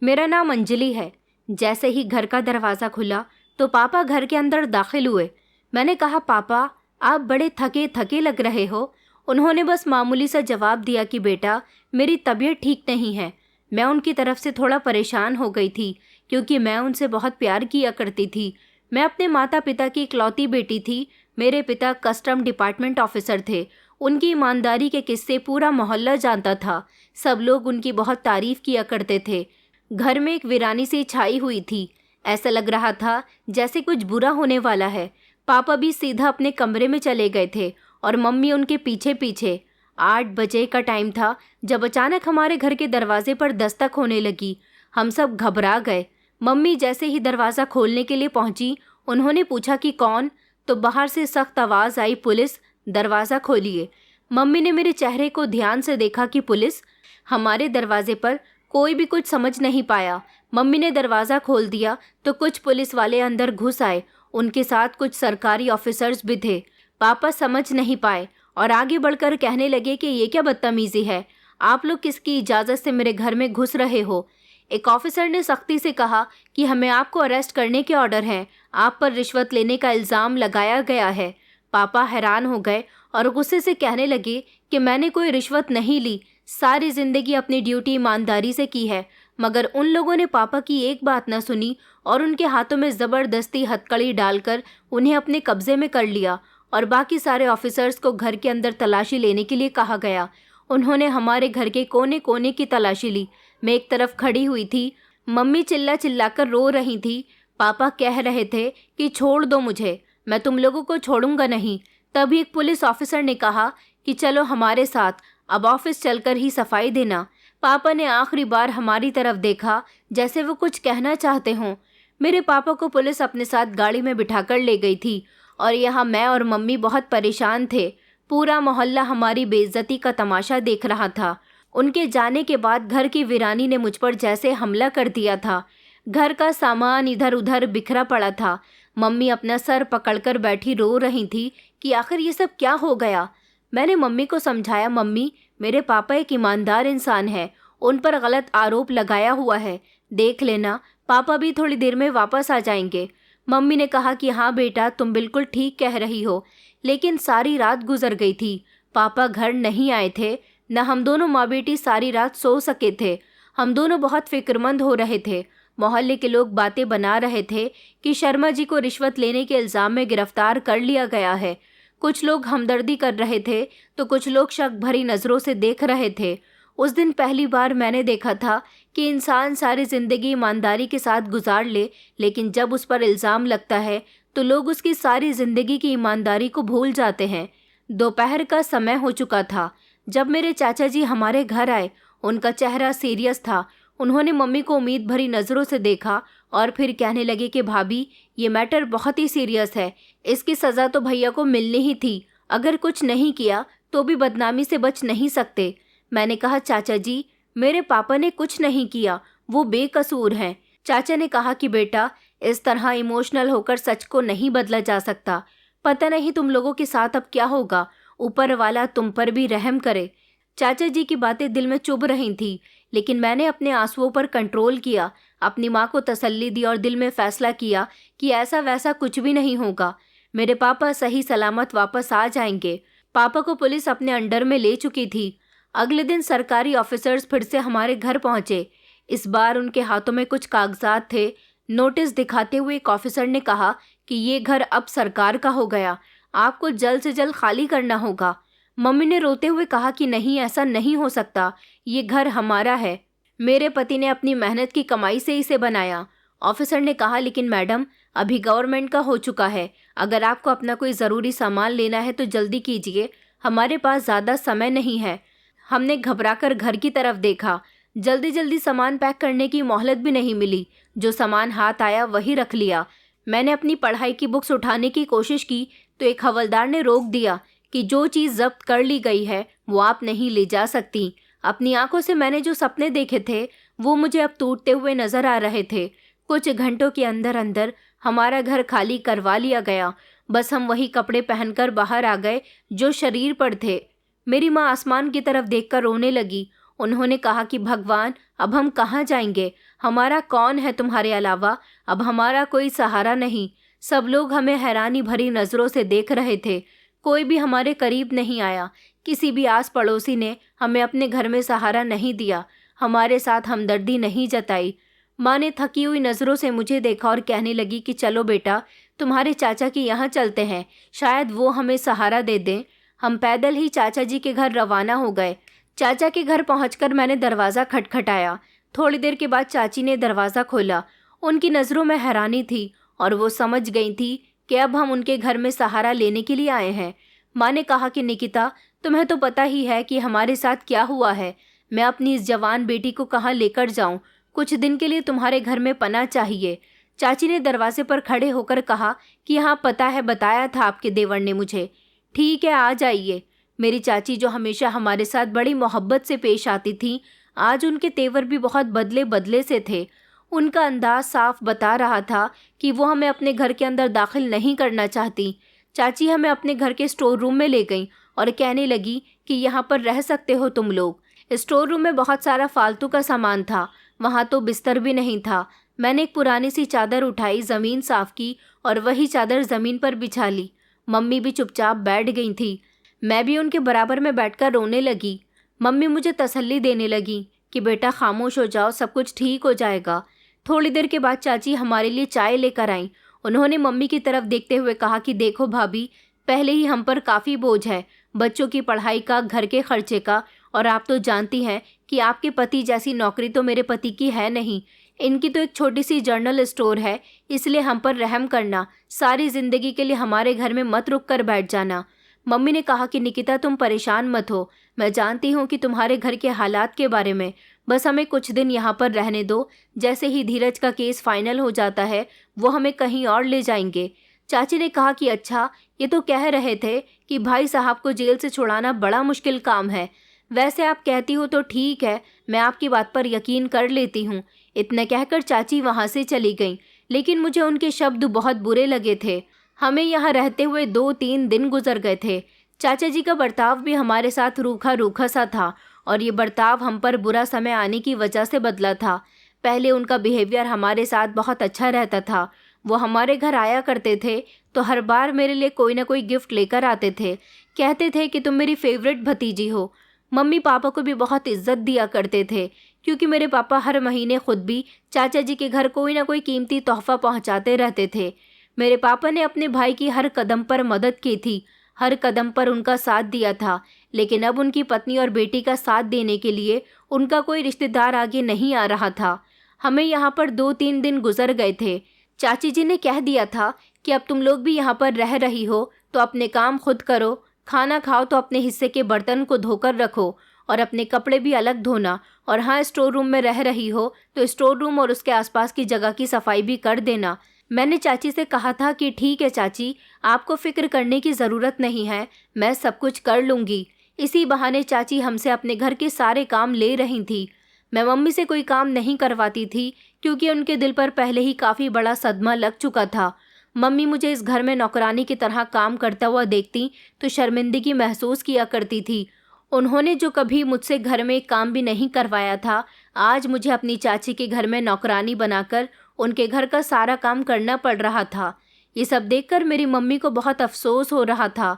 मेरा नाम अंजलि है। जैसे ही घर का दरवाज़ा खुला तो पापा घर के अंदर दाखिल हुए। मैंने कहा, पापा आप बड़े थके थके लग रहे हो। उन्होंने बस मामूली सा जवाब दिया कि बेटा मेरी तबीयत ठीक नहीं है। मैं उनकी तरफ से थोड़ा परेशान हो गई थी क्योंकि मैं उनसे बहुत प्यार किया करती थी। मैं अपने माता पिता की इकलौती बेटी थी। मेरे पिता कस्टम डिपार्टमेंट ऑफिसर थे। उनकी ईमानदारी के किस्से पूरा मोहल्ला जानता था। सब लोग उनकी बहुत तारीफ किया करते थे। घर में एक वीरानी सी छाई हुई थी। ऐसा लग रहा था जैसे कुछ बुरा होने वाला है। पापा भी सीधा अपने कमरे में चले गए थे और मम्मी उनके पीछे पीछे। 8 बजे का टाइम था जब अचानक हमारे घर के दरवाजे पर दस्तक होने लगी। हम सब घबरा गए। मम्मी जैसे ही दरवाज़ा खोलने के लिए पहुंची, उन्होंने पूछा कि कौन, तो बाहर से सख्त आवाज़ आई, पुलिस, दरवाज़ा खोलिए। मम्मी ने मेरे चेहरे को ध्यान से देखा कि पुलिस। हमारे दरवाजे पर कोई भी कुछ समझ नहीं पाया। मम्मी ने दरवाज़ा खोल दिया तो कुछ पुलिस वाले अंदर घुस आए। उनके साथ कुछ सरकारी ऑफिसर्स भी थे। पापा समझ नहीं पाए और आगे बढ़कर कहने लगे कि ये क्या बदतमीज़ी है, आप लोग किसकी इजाज़त से मेरे घर में घुस रहे हो। एक ऑफिसर ने सख्ती से कहा कि हमें आपको अरेस्ट करने के ऑर्डर हैं, आप पर रिश्वत लेने का इल्ज़ाम लगाया गया है। पापा हैरान हो गए और गुस्से से कहने लगे कि मैंने कोई रिश्वत नहीं ली, सारी ज़िंदगी अपनी ड्यूटी ईमानदारी से की है। मगर उन लोगों ने पापा की एक बात न सुनी और उनके हाथों में ज़बरदस्ती हथकड़ी डालकर उन्हें अपने कब्ज़े में कर लिया और बाकी सारे ऑफिसर्स को घर के अंदर तलाशी लेने के लिए कहा गया। उन्होंने हमारे घर के कोने कोने की तलाशी ली। मैं एक तरफ खड़ी हुई थी। मम्मी चिल्ला चिल्लाकर रो रही थी। पापा कह रहे थे कि छोड़ दो मुझे, मैं तुम लोगों को छोड़ूंगा नहीं। तभी एक पुलिस ऑफिसर ने कहा कि चलो हमारे साथ, अब ऑफिस चलकर ही सफाई देना। पापा ने आखिरी बार हमारी तरफ देखा जैसे वो कुछ कहना चाहते हों। मेरे पापा को पुलिस अपने साथ गाड़ी में बिठाकर ले गई थी और यहाँ मैं और मम्मी बहुत परेशान थे। पूरा मोहल्ला हमारी बेइज्जती का तमाशा देख रहा था। उनके जाने के बाद घर की वीरानी ने मुझ पर जैसे हमला कर दिया था। घर का सामान इधर उधर बिखरा पड़ा था। मम्मी अपना सर पकड़कर बैठी रो रही थी कि आखिर ये सब क्या हो गया। मैंने मम्मी को समझाया, मम्मी मेरे पापा एक ईमानदार इंसान है, उन पर गलत आरोप लगाया हुआ है, देख लेना पापा भी थोड़ी देर में वापस आ जाएंगे। मम्मी ने कहा कि हाँ बेटा तुम बिल्कुल ठीक कह रही हो। लेकिन सारी रात गुजर गई थी, पापा घर नहीं आए थे, न हम दोनों माँ बेटी सारी रात सो सके थे। हम दोनों बहुत फिक्रमंद हो रहे थे। मोहल्ले के लोग बातें बना रहे थे कि शर्मा जी को रिश्वत लेने के इल्ज़ाम में गिरफ्तार कर लिया गया है। कुछ लोग हमदर्दी कर रहे थे तो कुछ लोग शक भरी नज़रों से देख रहे थे। उस दिन पहली बार मैंने देखा था कि इंसान सारी ज़िंदगी ईमानदारी के साथ गुजार ले, लेकिन जब उस पर इल्ज़ाम लगता है तो लोग उसकी सारी ज़िंदगी की ईमानदारी को भूल जाते हैं। दोपहर का समय हो चुका था जब मेरे चाचा जी हमारे घर आए। उनका चेहरा सीरियस था। उन्होंने मम्मी को उम्मीद भरी नज़रों से देखा और फिर कहने लगे कि भाभी ये मैटर बहुत ही सीरियस है, इसकी सज़ा तो भैया को मिलनी ही थी, अगर कुछ नहीं किया तो भी बदनामी से बच नहीं सकते। मैंने कहा, चाचा जी मेरे पापा ने कुछ नहीं किया, वो बेकसूर हैं। चाचा ने कहा कि बेटा इस तरह इमोशनल होकर सच को नहीं बदला जा सकता। पता नहीं तुम लोगों के साथ अब क्या होगा, ऊपर वाला तुम पर भी रहम करे। चाचा जी की बातें दिल में चुभ रही थी, लेकिन मैंने अपने आंसुओं पर कंट्रोल किया, अपनी माँ को तसल्ली दी और दिल में फैसला किया कि ऐसा वैसा कुछ भी नहीं होगा। मेरे पापा सही सलामत वापस आ जाएंगे। पापा को पुलिस अपने अंडर में ले चुकी थी। अगले दिन सरकारी ऑफिसर्स फिर से हमारे घर पहुंचे। इस बार उनके हाथों में कुछ कागजात थे। नोटिस दिखाते हुए एक ऑफिसर ने कहा कि ये घर अब सरकार का हो गया, आपको जल्द से जल्द खाली करना होगा। मम्मी ने रोते हुए कहा कि नहीं, ऐसा नहीं हो सकता, ये घर हमारा है, मेरे पति ने अपनी मेहनत की कमाई से इसे बनाया। ऑफिसर ने कहा, लेकिन मैडम अभी गवर्नमेंट का हो चुका है, अगर आपको अपना कोई ज़रूरी सामान लेना है तो जल्दी कीजिए, हमारे पास ज़्यादा समय नहीं है। हमने घबराकर घर की तरफ देखा। जल्दी जल्दी सामान पैक करने की मोहलत भी नहीं मिली। जो सामान हाथ आया वही रख लिया। मैंने अपनी पढ़ाई की बुक्स उठाने की कोशिश की तो एक हवलदार ने रोक दिया कि जो चीज़ जब्त कर ली गई है वो आप नहीं ले जा सकती। अपनी आंखों से मैंने जो सपने देखे थे वो मुझे अब टूटते हुए नजर आ रहे थे। कुछ घंटों के अंदर अंदर हमारा घर खाली करवा लिया गया। बस हम वही कपड़े पहनकर बाहर आ गए जो शरीर पर थे। मेरी माँ आसमान की तरफ देखकर रोने लगी। उन्होंने कहा कि भगवान अब हम कहाँ जाएंगे? हमारा कौन है तुम्हारे अलावा? अब हमारा कोई सहारा नहीं। सब लोग हमें हैरानी भरी नज़रों से देख रहे थे। कोई भी हमारे करीब नहीं आया। किसी भी आस पड़ोसी ने हमें अपने घर में सहारा नहीं दिया, हमारे साथ हमदर्दी नहीं जताई। माँ ने थकी हुई नज़रों से मुझे देखा और कहने लगी कि चलो बेटा, तुम्हारे चाचा के यहाँ चलते हैं, शायद वो हमें सहारा दे दें। हम पैदल ही चाचा जी के घर रवाना हो गए। चाचा के घर पहुंचकर मैंने दरवाज़ा खटखटाया। थोड़ी देर के बाद चाची ने दरवाज़ा खोला। उनकी नज़रों में हैरानी थी और वो समझ गई थी कि अब हम उनके घर में सहारा लेने के लिए आए हैं। माँ ने कहा कि निकिता, तुम्हें तो पता ही है कि हमारे साथ क्या हुआ है। मैं अपनी इस जवान बेटी को कहाँ लेकर जाऊँ? कुछ दिन के लिए तुम्हारे घर में पनाह चाहिए। चाची ने दरवाजे पर खड़े होकर कहा कि हाँ पता है, बताया था आपके देवर ने मुझे। ठीक है, आ जाइए। मेरी चाची जो हमेशा हमारे साथ बड़ी मोहब्बत से पेश आती थी, आज उनके तेवर भी बहुत बदले बदले से थे। उनका अंदाज साफ बता रहा था कि वो हमें अपने घर के अंदर दाखिल नहीं करना चाहती। चाची हमें अपने घर के स्टोर रूम में ले गईं और कहने लगी कि यहाँ पर रह सकते हो तुम लोग। स्टोर रूम में बहुत सारा फालतू का सामान था, वहाँ तो बिस्तर भी नहीं था। मैंने एक पुरानी सी चादर उठाई, ज़मीन साफ की और वही चादर ज़मीन पर बिछा ली। मम्मी भी चुपचाप बैठ गई थी। मैं भी उनके बराबर में बैठकर रोने लगी। मम्मी मुझे तसल्ली देने लगी कि बेटा खामोश हो जाओ, सब कुछ ठीक हो जाएगा। थोड़ी देर के बाद चाची हमारे लिए चाय लेकर आईं। उन्होंने मम्मी की तरफ देखते हुए कहा कि देखो भाभी, पहले ही हम पर काफ़ी बोझ है, बच्चों की पढ़ाई का, घर के खर्चे का, और आप तो जानती हैं कि आपके पति जैसी नौकरी तो मेरे पति की है नहीं। इनकी तो एक छोटी सी जर्नल स्टोर है, इसलिए हम पर रहम करना। सारी ज़िंदगी के लिए हमारे घर में मत रुक कर बैठ जाना। मम्मी ने कहा कि निकिता, तुम परेशान मत हो, मैं जानती हूँ कि तुम्हारे घर के हालात के बारे में, बस हमें कुछ दिन यहाँ पर रहने दो। जैसे ही धीरज का केस फाइनल हो जाता है, वो हमें कहीं और ले जाएंगे। चाची ने कहा कि अच्छा, ये तो कह रहे थे कि भाई साहब को जेल से छुड़ाना बड़ा मुश्किल काम है। वैसे आप कहती हो तो ठीक है, मैं आपकी बात पर यकीन कर लेती हूँ। इतना कहकर चाची वहाँ से चली गईं, लेकिन मुझे उनके शब्द बहुत बुरे लगे थे। हमें यहाँ रहते हुए 2-3 दिन गुजर गए थे। चाचा जी का बर्ताव भी हमारे साथ रूखा रूखा सा था, और ये बर्ताव हम पर बुरा समय आने की वजह से बदला था। पहले उनका बिहेवियर हमारे साथ बहुत अच्छा रहता था। वो हमारे घर आया करते थे तो हर बार मेरे लिए कोई ना कोई गिफ्ट लेकर आते थे। कहते थे कि तुम मेरी फेवरेट भतीजी हो। मम्मी पापा को भी बहुत इज्जत दिया करते थे, क्योंकि मेरे पापा हर महीने खुद भी चाचा जी के घर कोई ना कोई कीमती तोहफा पहुंचाते रहते थे। मेरे पापा ने अपने भाई की हर कदम पर मदद की थी, हर कदम पर उनका साथ दिया था, लेकिन अब उनकी पत्नी और बेटी का साथ देने के लिए उनका कोई रिश्तेदार आगे नहीं आ रहा था। हमें यहाँ पर 2-3 दिन गुजर गए थे। चाची जी ने कह दिया था कि अब तुम लोग भी यहाँ पर रह रही हो तो अपने काम खुद करो, खाना खाओ तो अपने हिस्से के बर्तन को धोकर रखो और अपने कपड़े भी अलग धोना, और हाँ, स्टोर रूम में रह रही हो तो स्टोर रूम और उसके आसपास की जगह की सफाई भी कर देना। मैंने चाची से कहा था कि ठीक है चाची, आपको फिक्र करने की ज़रूरत नहीं है, मैं सब कुछ कर लूँगी। इसी बहाने चाची हमसे अपने घर के सारे काम ले रही थी। मैं मम्मी से कोई काम नहीं करवाती थी, क्योंकि उनके दिल पर पहले ही काफ़ी बड़ा सदमा लग चुका था। मम्मी मुझे इस घर में नौकरानी की तरह काम करता हुआ देखती तो शर्मिंदगी महसूस किया करती थी। उन्होंने जो कभी मुझसे घर में एक काम भी नहीं करवाया था, आज मुझे अपनी चाची के घर में नौकरानी बनाकर उनके घर का सारा काम करना पड़ रहा था। ये सब देखकर मेरी मम्मी को बहुत अफसोस हो रहा था।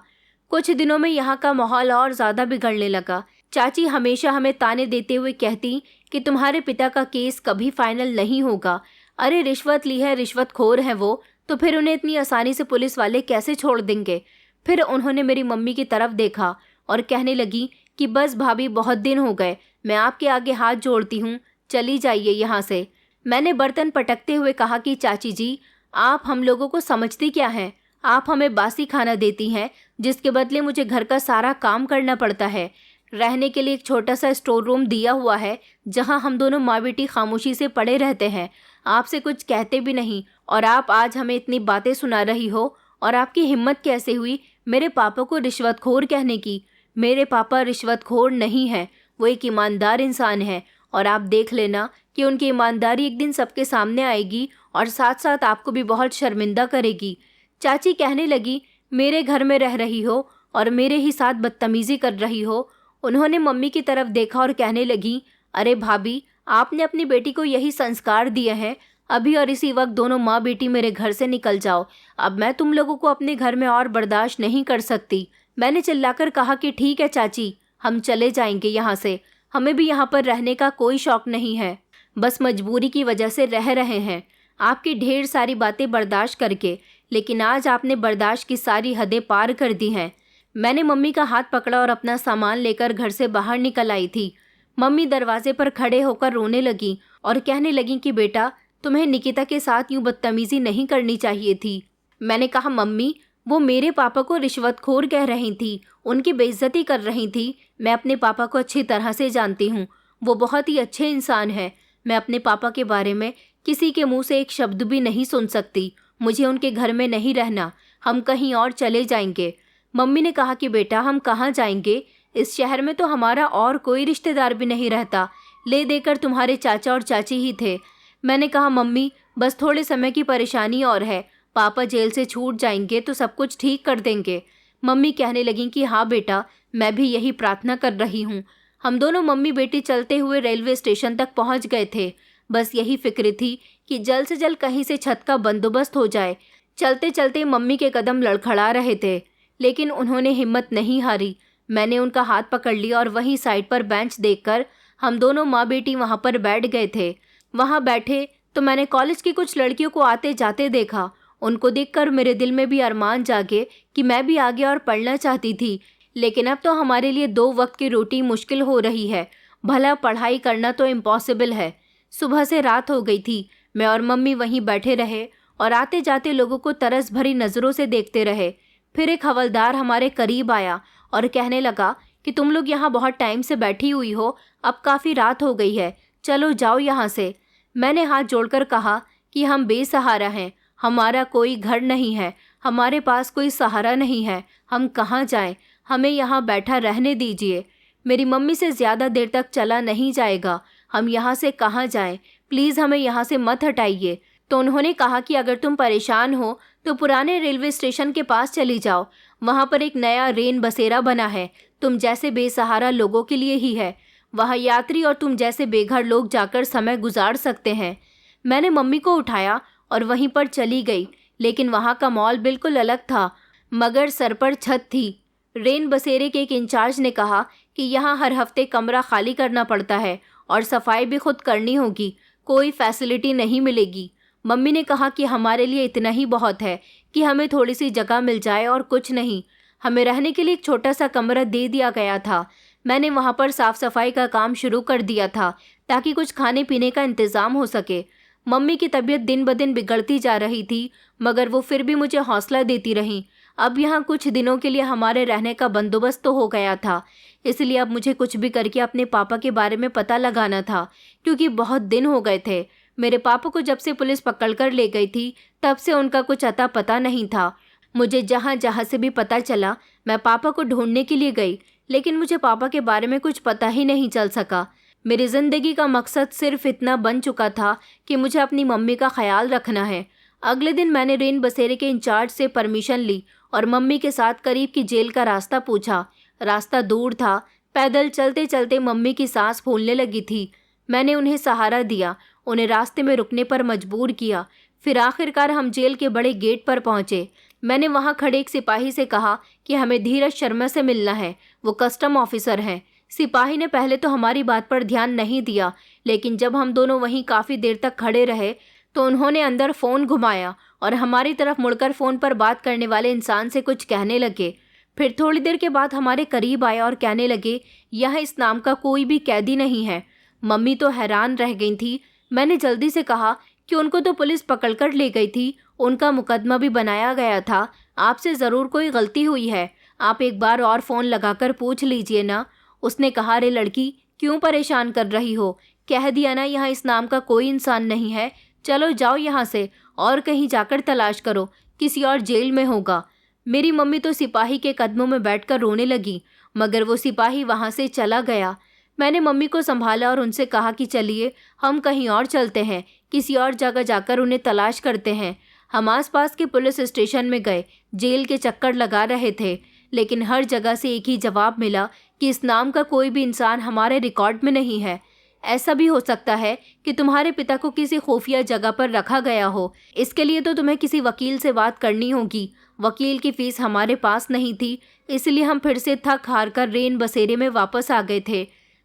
कुछ दिनों में यहाँ का माहौल और ज़्यादा बिगड़ने लगा। चाची हमेशा हमें ताने देते हुए कहती कि तुम्हारे पिता का केस कभी फाइनल नहीं होगा। अरे रिश्वत ली है, रिश्वतखोर है वो, तो फिर उन्हें इतनी आसानी से पुलिस वाले कैसे छोड़ देंगे। फिर उन्होंने मेरी मम्मी की तरफ देखा और कहने लगी कि बस भाभी, बहुत दिन हो गए, मैं आपके आगे हाथ जोड़ती हूँ, चली जाइए यहाँ से। मैंने बर्तन पटकते हुए कहा कि चाची जी, आप हम लोगों को समझती क्या हैं? आप हमें बासी खाना देती हैं, जिसके बदले मुझे घर का सारा काम करना पड़ता है। रहने के लिए एक छोटा सा स्टोर रूम दिया हुआ है, जहां हम दोनों माँ बेटी खामोशी से पड़े रहते हैं, आपसे कुछ कहते भी नहीं, और आप आज हमें इतनी बातें सुना रही हो। और आपकी हिम्मत कैसे हुई मेरे पापा को रिश्वतखोर कहने की? मेरे पापा रिश्वतखोर नहीं हैं, वो एक ईमानदार इंसान है, और आप देख लेना कि उनकी ईमानदारी एक दिन सबके सामने आएगी और साथ साथ आपको भी बहुत शर्मिंदा करेगी। चाची कहने लगी, मेरे घर में रह रही हो और मेरे ही साथ बदतमीज़ी कर रही हो। उन्होंने मम्मी की तरफ देखा और कहने लगी, अरे भाभी, आपने अपनी बेटी को यही संस्कार दिए हैं। अभी और इसी वक्त दोनों माँ बेटी मेरे घर से निकल जाओ। अब मैं तुम लोगों को अपने घर में और बर्दाश्त नहीं कर सकती। मैंने चिल्लाकर कहा कि ठीक है चाची, हम चले जाएंगे यहाँ से। हमें भी यहाँ पर रहने का कोई शौक नहीं है, बस मजबूरी की वजह से रह रहे हैं आपकी ढेर सारी बातें बर्दाश्त करके। लेकिन आज आपने बर्दाश्त की सारी हदें पार कर दी हैं। मैंने मम्मी का हाथ पकड़ा और अपना सामान लेकर घर से बाहर निकल आई थी। मम्मी दरवाजे पर खड़े होकर रोने लगी और कहने लगी कि बेटा, तुम्हें निकिता के साथ यूं बदतमीजी नहीं करनी चाहिए थी। मैंने कहा मम्मी, वो मेरे पापा को रिश्वतखोर कह रही थी, उनकी बेइज्जती कर रही थी। मैं अपने पापा को अच्छी तरह से जानती हूँ, वो बहुत ही अच्छे इंसान हैं। मैं अपने पापा के बारे में किसी के मुंह से एक शब्द भी नहीं सुन सकती। मुझे उनके घर में नहीं रहना, हम कहीं और चले जाएंगे। मम्मी ने कहा कि बेटा, हम कहाँ जाएंगे? इस शहर में तो हमारा और कोई रिश्तेदार भी नहीं रहता, ले देकर तुम्हारे चाचा और चाची ही थे। मैंने कहा मम्मी, बस थोड़े समय की परेशानी और है, पापा जेल से छूट जाएंगे तो सब कुछ ठीक कर देंगे। मम्मी कहने लगी कि हाँ बेटा, मैं भी यही प्रार्थना कर रही हूँ। हम दोनों मम्मी बेटी चलते हुए रेलवे स्टेशन तक पहुँच गए थे। बस यही फिक्र थी कि जल्द से जल्द कहीं से छत का बंदोबस्त हो जाए। चलते चलते मम्मी के कदम लड़खड़ा रहे थे, लेकिन उन्होंने हिम्मत नहीं हारी। मैंने उनका हाथ पकड़ लिया और वहीं साइड पर बेंच देखकर हम दोनों माँ बेटी वहाँ पर बैठ गए थे। वहाँ बैठे तो मैंने कॉलेज की कुछ लड़कियों को आते जाते देखा। उनको देखकर मेरे दिल में भी अरमान जागे कि मैं भी आगे और पढ़ना चाहती थी। लेकिन अब तो हमारे लिए 2 वक्त की रोटी मुश्किल हो रही है, भला पढ़ाई करना तो इम्पॉसिबल है। सुबह से रात हो गई थी। मैं और मम्मी वहीं बैठे रहे और आते जाते लोगों को तरस भरी नज़रों से देखते रहे। फिर एक हवलदार हमारे करीब आया और कहने लगा कि तुम लोग यहाँ बहुत टाइम से बैठी हुई हो, अब काफ़ी रात हो गई है, चलो जाओ यहाँ से। मैंने हाथ जोड़कर कहा कि हम बेसहारा हैं, हमारा कोई घर नहीं है, हमारे पास कोई सहारा नहीं है, हम कहाँ जाएं? हमें यहाँ बैठा रहने दीजिए। मेरी मम्मी से ज़्यादा देर तक चला नहीं जाएगा, हम यहाँ से कहाँ जाएं? प्लीज़ हमें यहाँ से मत हटाइए। तो उन्होंने कहा कि अगर तुम परेशान हो तो पुराने रेलवे स्टेशन के पास चली जाओ, वहाँ पर एक नया रेन बसेरा बना है, तुम जैसे बेसहारा लोगों के लिए ही है। वहाँ यात्री और तुम जैसे बेघर लोग जाकर समय गुजार सकते हैं। मैंने मम्मी को उठाया और वहीं पर चली गई, लेकिन वहाँ का माहौल बिल्कुल अलग था, मगर सर पर छत थी। रेन बसेरे के एक इंचार्ज ने कहा कि यहाँ हर हफ्ते कमरा खाली करना पड़ता है और सफाई भी खुद करनी होगी, कोई फैसिलिटी नहीं मिलेगी। मम्मी ने कहा कि हमारे लिए इतना ही बहुत है कि हमें थोड़ी सी जगह मिल जाए और कुछ नहीं। हमें रहने के लिए एक छोटा सा कमरा दे दिया गया था। मैंने वहाँ पर साफ़ सफाई का काम शुरू कर दिया था ताकि कुछ खाने पीने का इंतज़ाम हो सके। मम्मी की तबीयत दिन ब दिन बिगड़ती जा रही थी, मगर वो फिर भी मुझे हौसला देती रहीं। अब यहाँ कुछ दिनों के लिए हमारे रहने का बंदोबस्त तो हो गया था, इसलिए अब मुझे कुछ भी करके अपने पापा के बारे में पता लगाना था, क्योंकि बहुत दिन हो गए थे। मेरे पापा को जब से पुलिस पकड़ कर ले गई थी, तब से उनका कुछ अता पता नहीं था। मुझे जहाँ जहाँ से भी पता चला, मैं पापा को ढूंढने के लिए गई, लेकिन मुझे पापा के बारे में कुछ पता ही नहीं चल सका। मेरी ज़िंदगी का मकसद सिर्फ इतना बन चुका था कि मुझे अपनी मम्मी का ख्याल रखना है। अगले दिन मैंने रेन बसेरे के इंचार्ज से परमिशन ली और मम्मी के साथ करीब की जेल का रास्ता पूछा। रास्ता दूर था, पैदल चलते चलते मम्मी की सांस फूलने लगी थी। मैंने उन्हें सहारा दिया, उन्हें रास्ते में रुकने पर मजबूर किया। फिर आखिरकार हम जेल के बड़े गेट पर पहुंचे। मैंने वहां खड़े एक सिपाही से कहा कि हमें धीरज शर्मा से मिलना है, वो कस्टम ऑफिसर हैं। सिपाही ने पहले तो हमारी बात पर ध्यान नहीं दिया, लेकिन जब हम दोनों वहीं काफ़ी देर तक खड़े रहे तो उन्होंने अंदर फ़ोन घुमाया और हमारी तरफ मुड़कर फ़ोन पर बात करने वाले इंसान से कुछ कहने लगे। फिर थोड़ी देर के बाद हमारे करीब आया और कहने लगे, यह इस नाम का कोई भी कैदी नहीं है। मम्मी तो हैरान रह गई थी। मैंने जल्दी से कहा कि उनको तो पुलिस पकड़ कर ले गई थी, उनका मुकदमा भी बनाया गया था, आपसे ज़रूर कोई गलती हुई है, आप एक बार और फ़ोन लगाकर पूछ लीजिए ना। उसने कहा, अरे लड़की, क्यों परेशान कर रही हो? कह दिया ना यहाँ इस नाम का कोई इंसान नहीं है, चलो जाओ यहाँ से और कहीं जाकर तलाश करो, किसी और जेल में होगा। मेरी मम्मी तो सिपाही के कदमों में बैठकर रोने लगी, मगर वो सिपाही वहाँ से चला गया। मैंने मम्मी को संभाला और उनसे कहा कि चलिए हम कहीं और चलते हैं, किसी और जगह जाकर उन्हें तलाश करते हैं। हम आसपास के पुलिस स्टेशन में गए, जेल के चक्कर लगा रहे थे, लेकिन हर जगह से एक ही जवाब मिला कि इस नाम का कोई भी इंसान हमारे रिकॉर्ड में नहीं है। ऐसा भी हो सकता है कि तुम्हारे पिता को किसी खुफिया जगह पर रखा गया हो। इसके लिए तो तुम्हें किसी वकील से बात करनी होगी। वकील की फीस हमारे पास नहीं थी, इसलिए हम फिर से थक हार कर रेन बसेरे में वापस आ गए थे।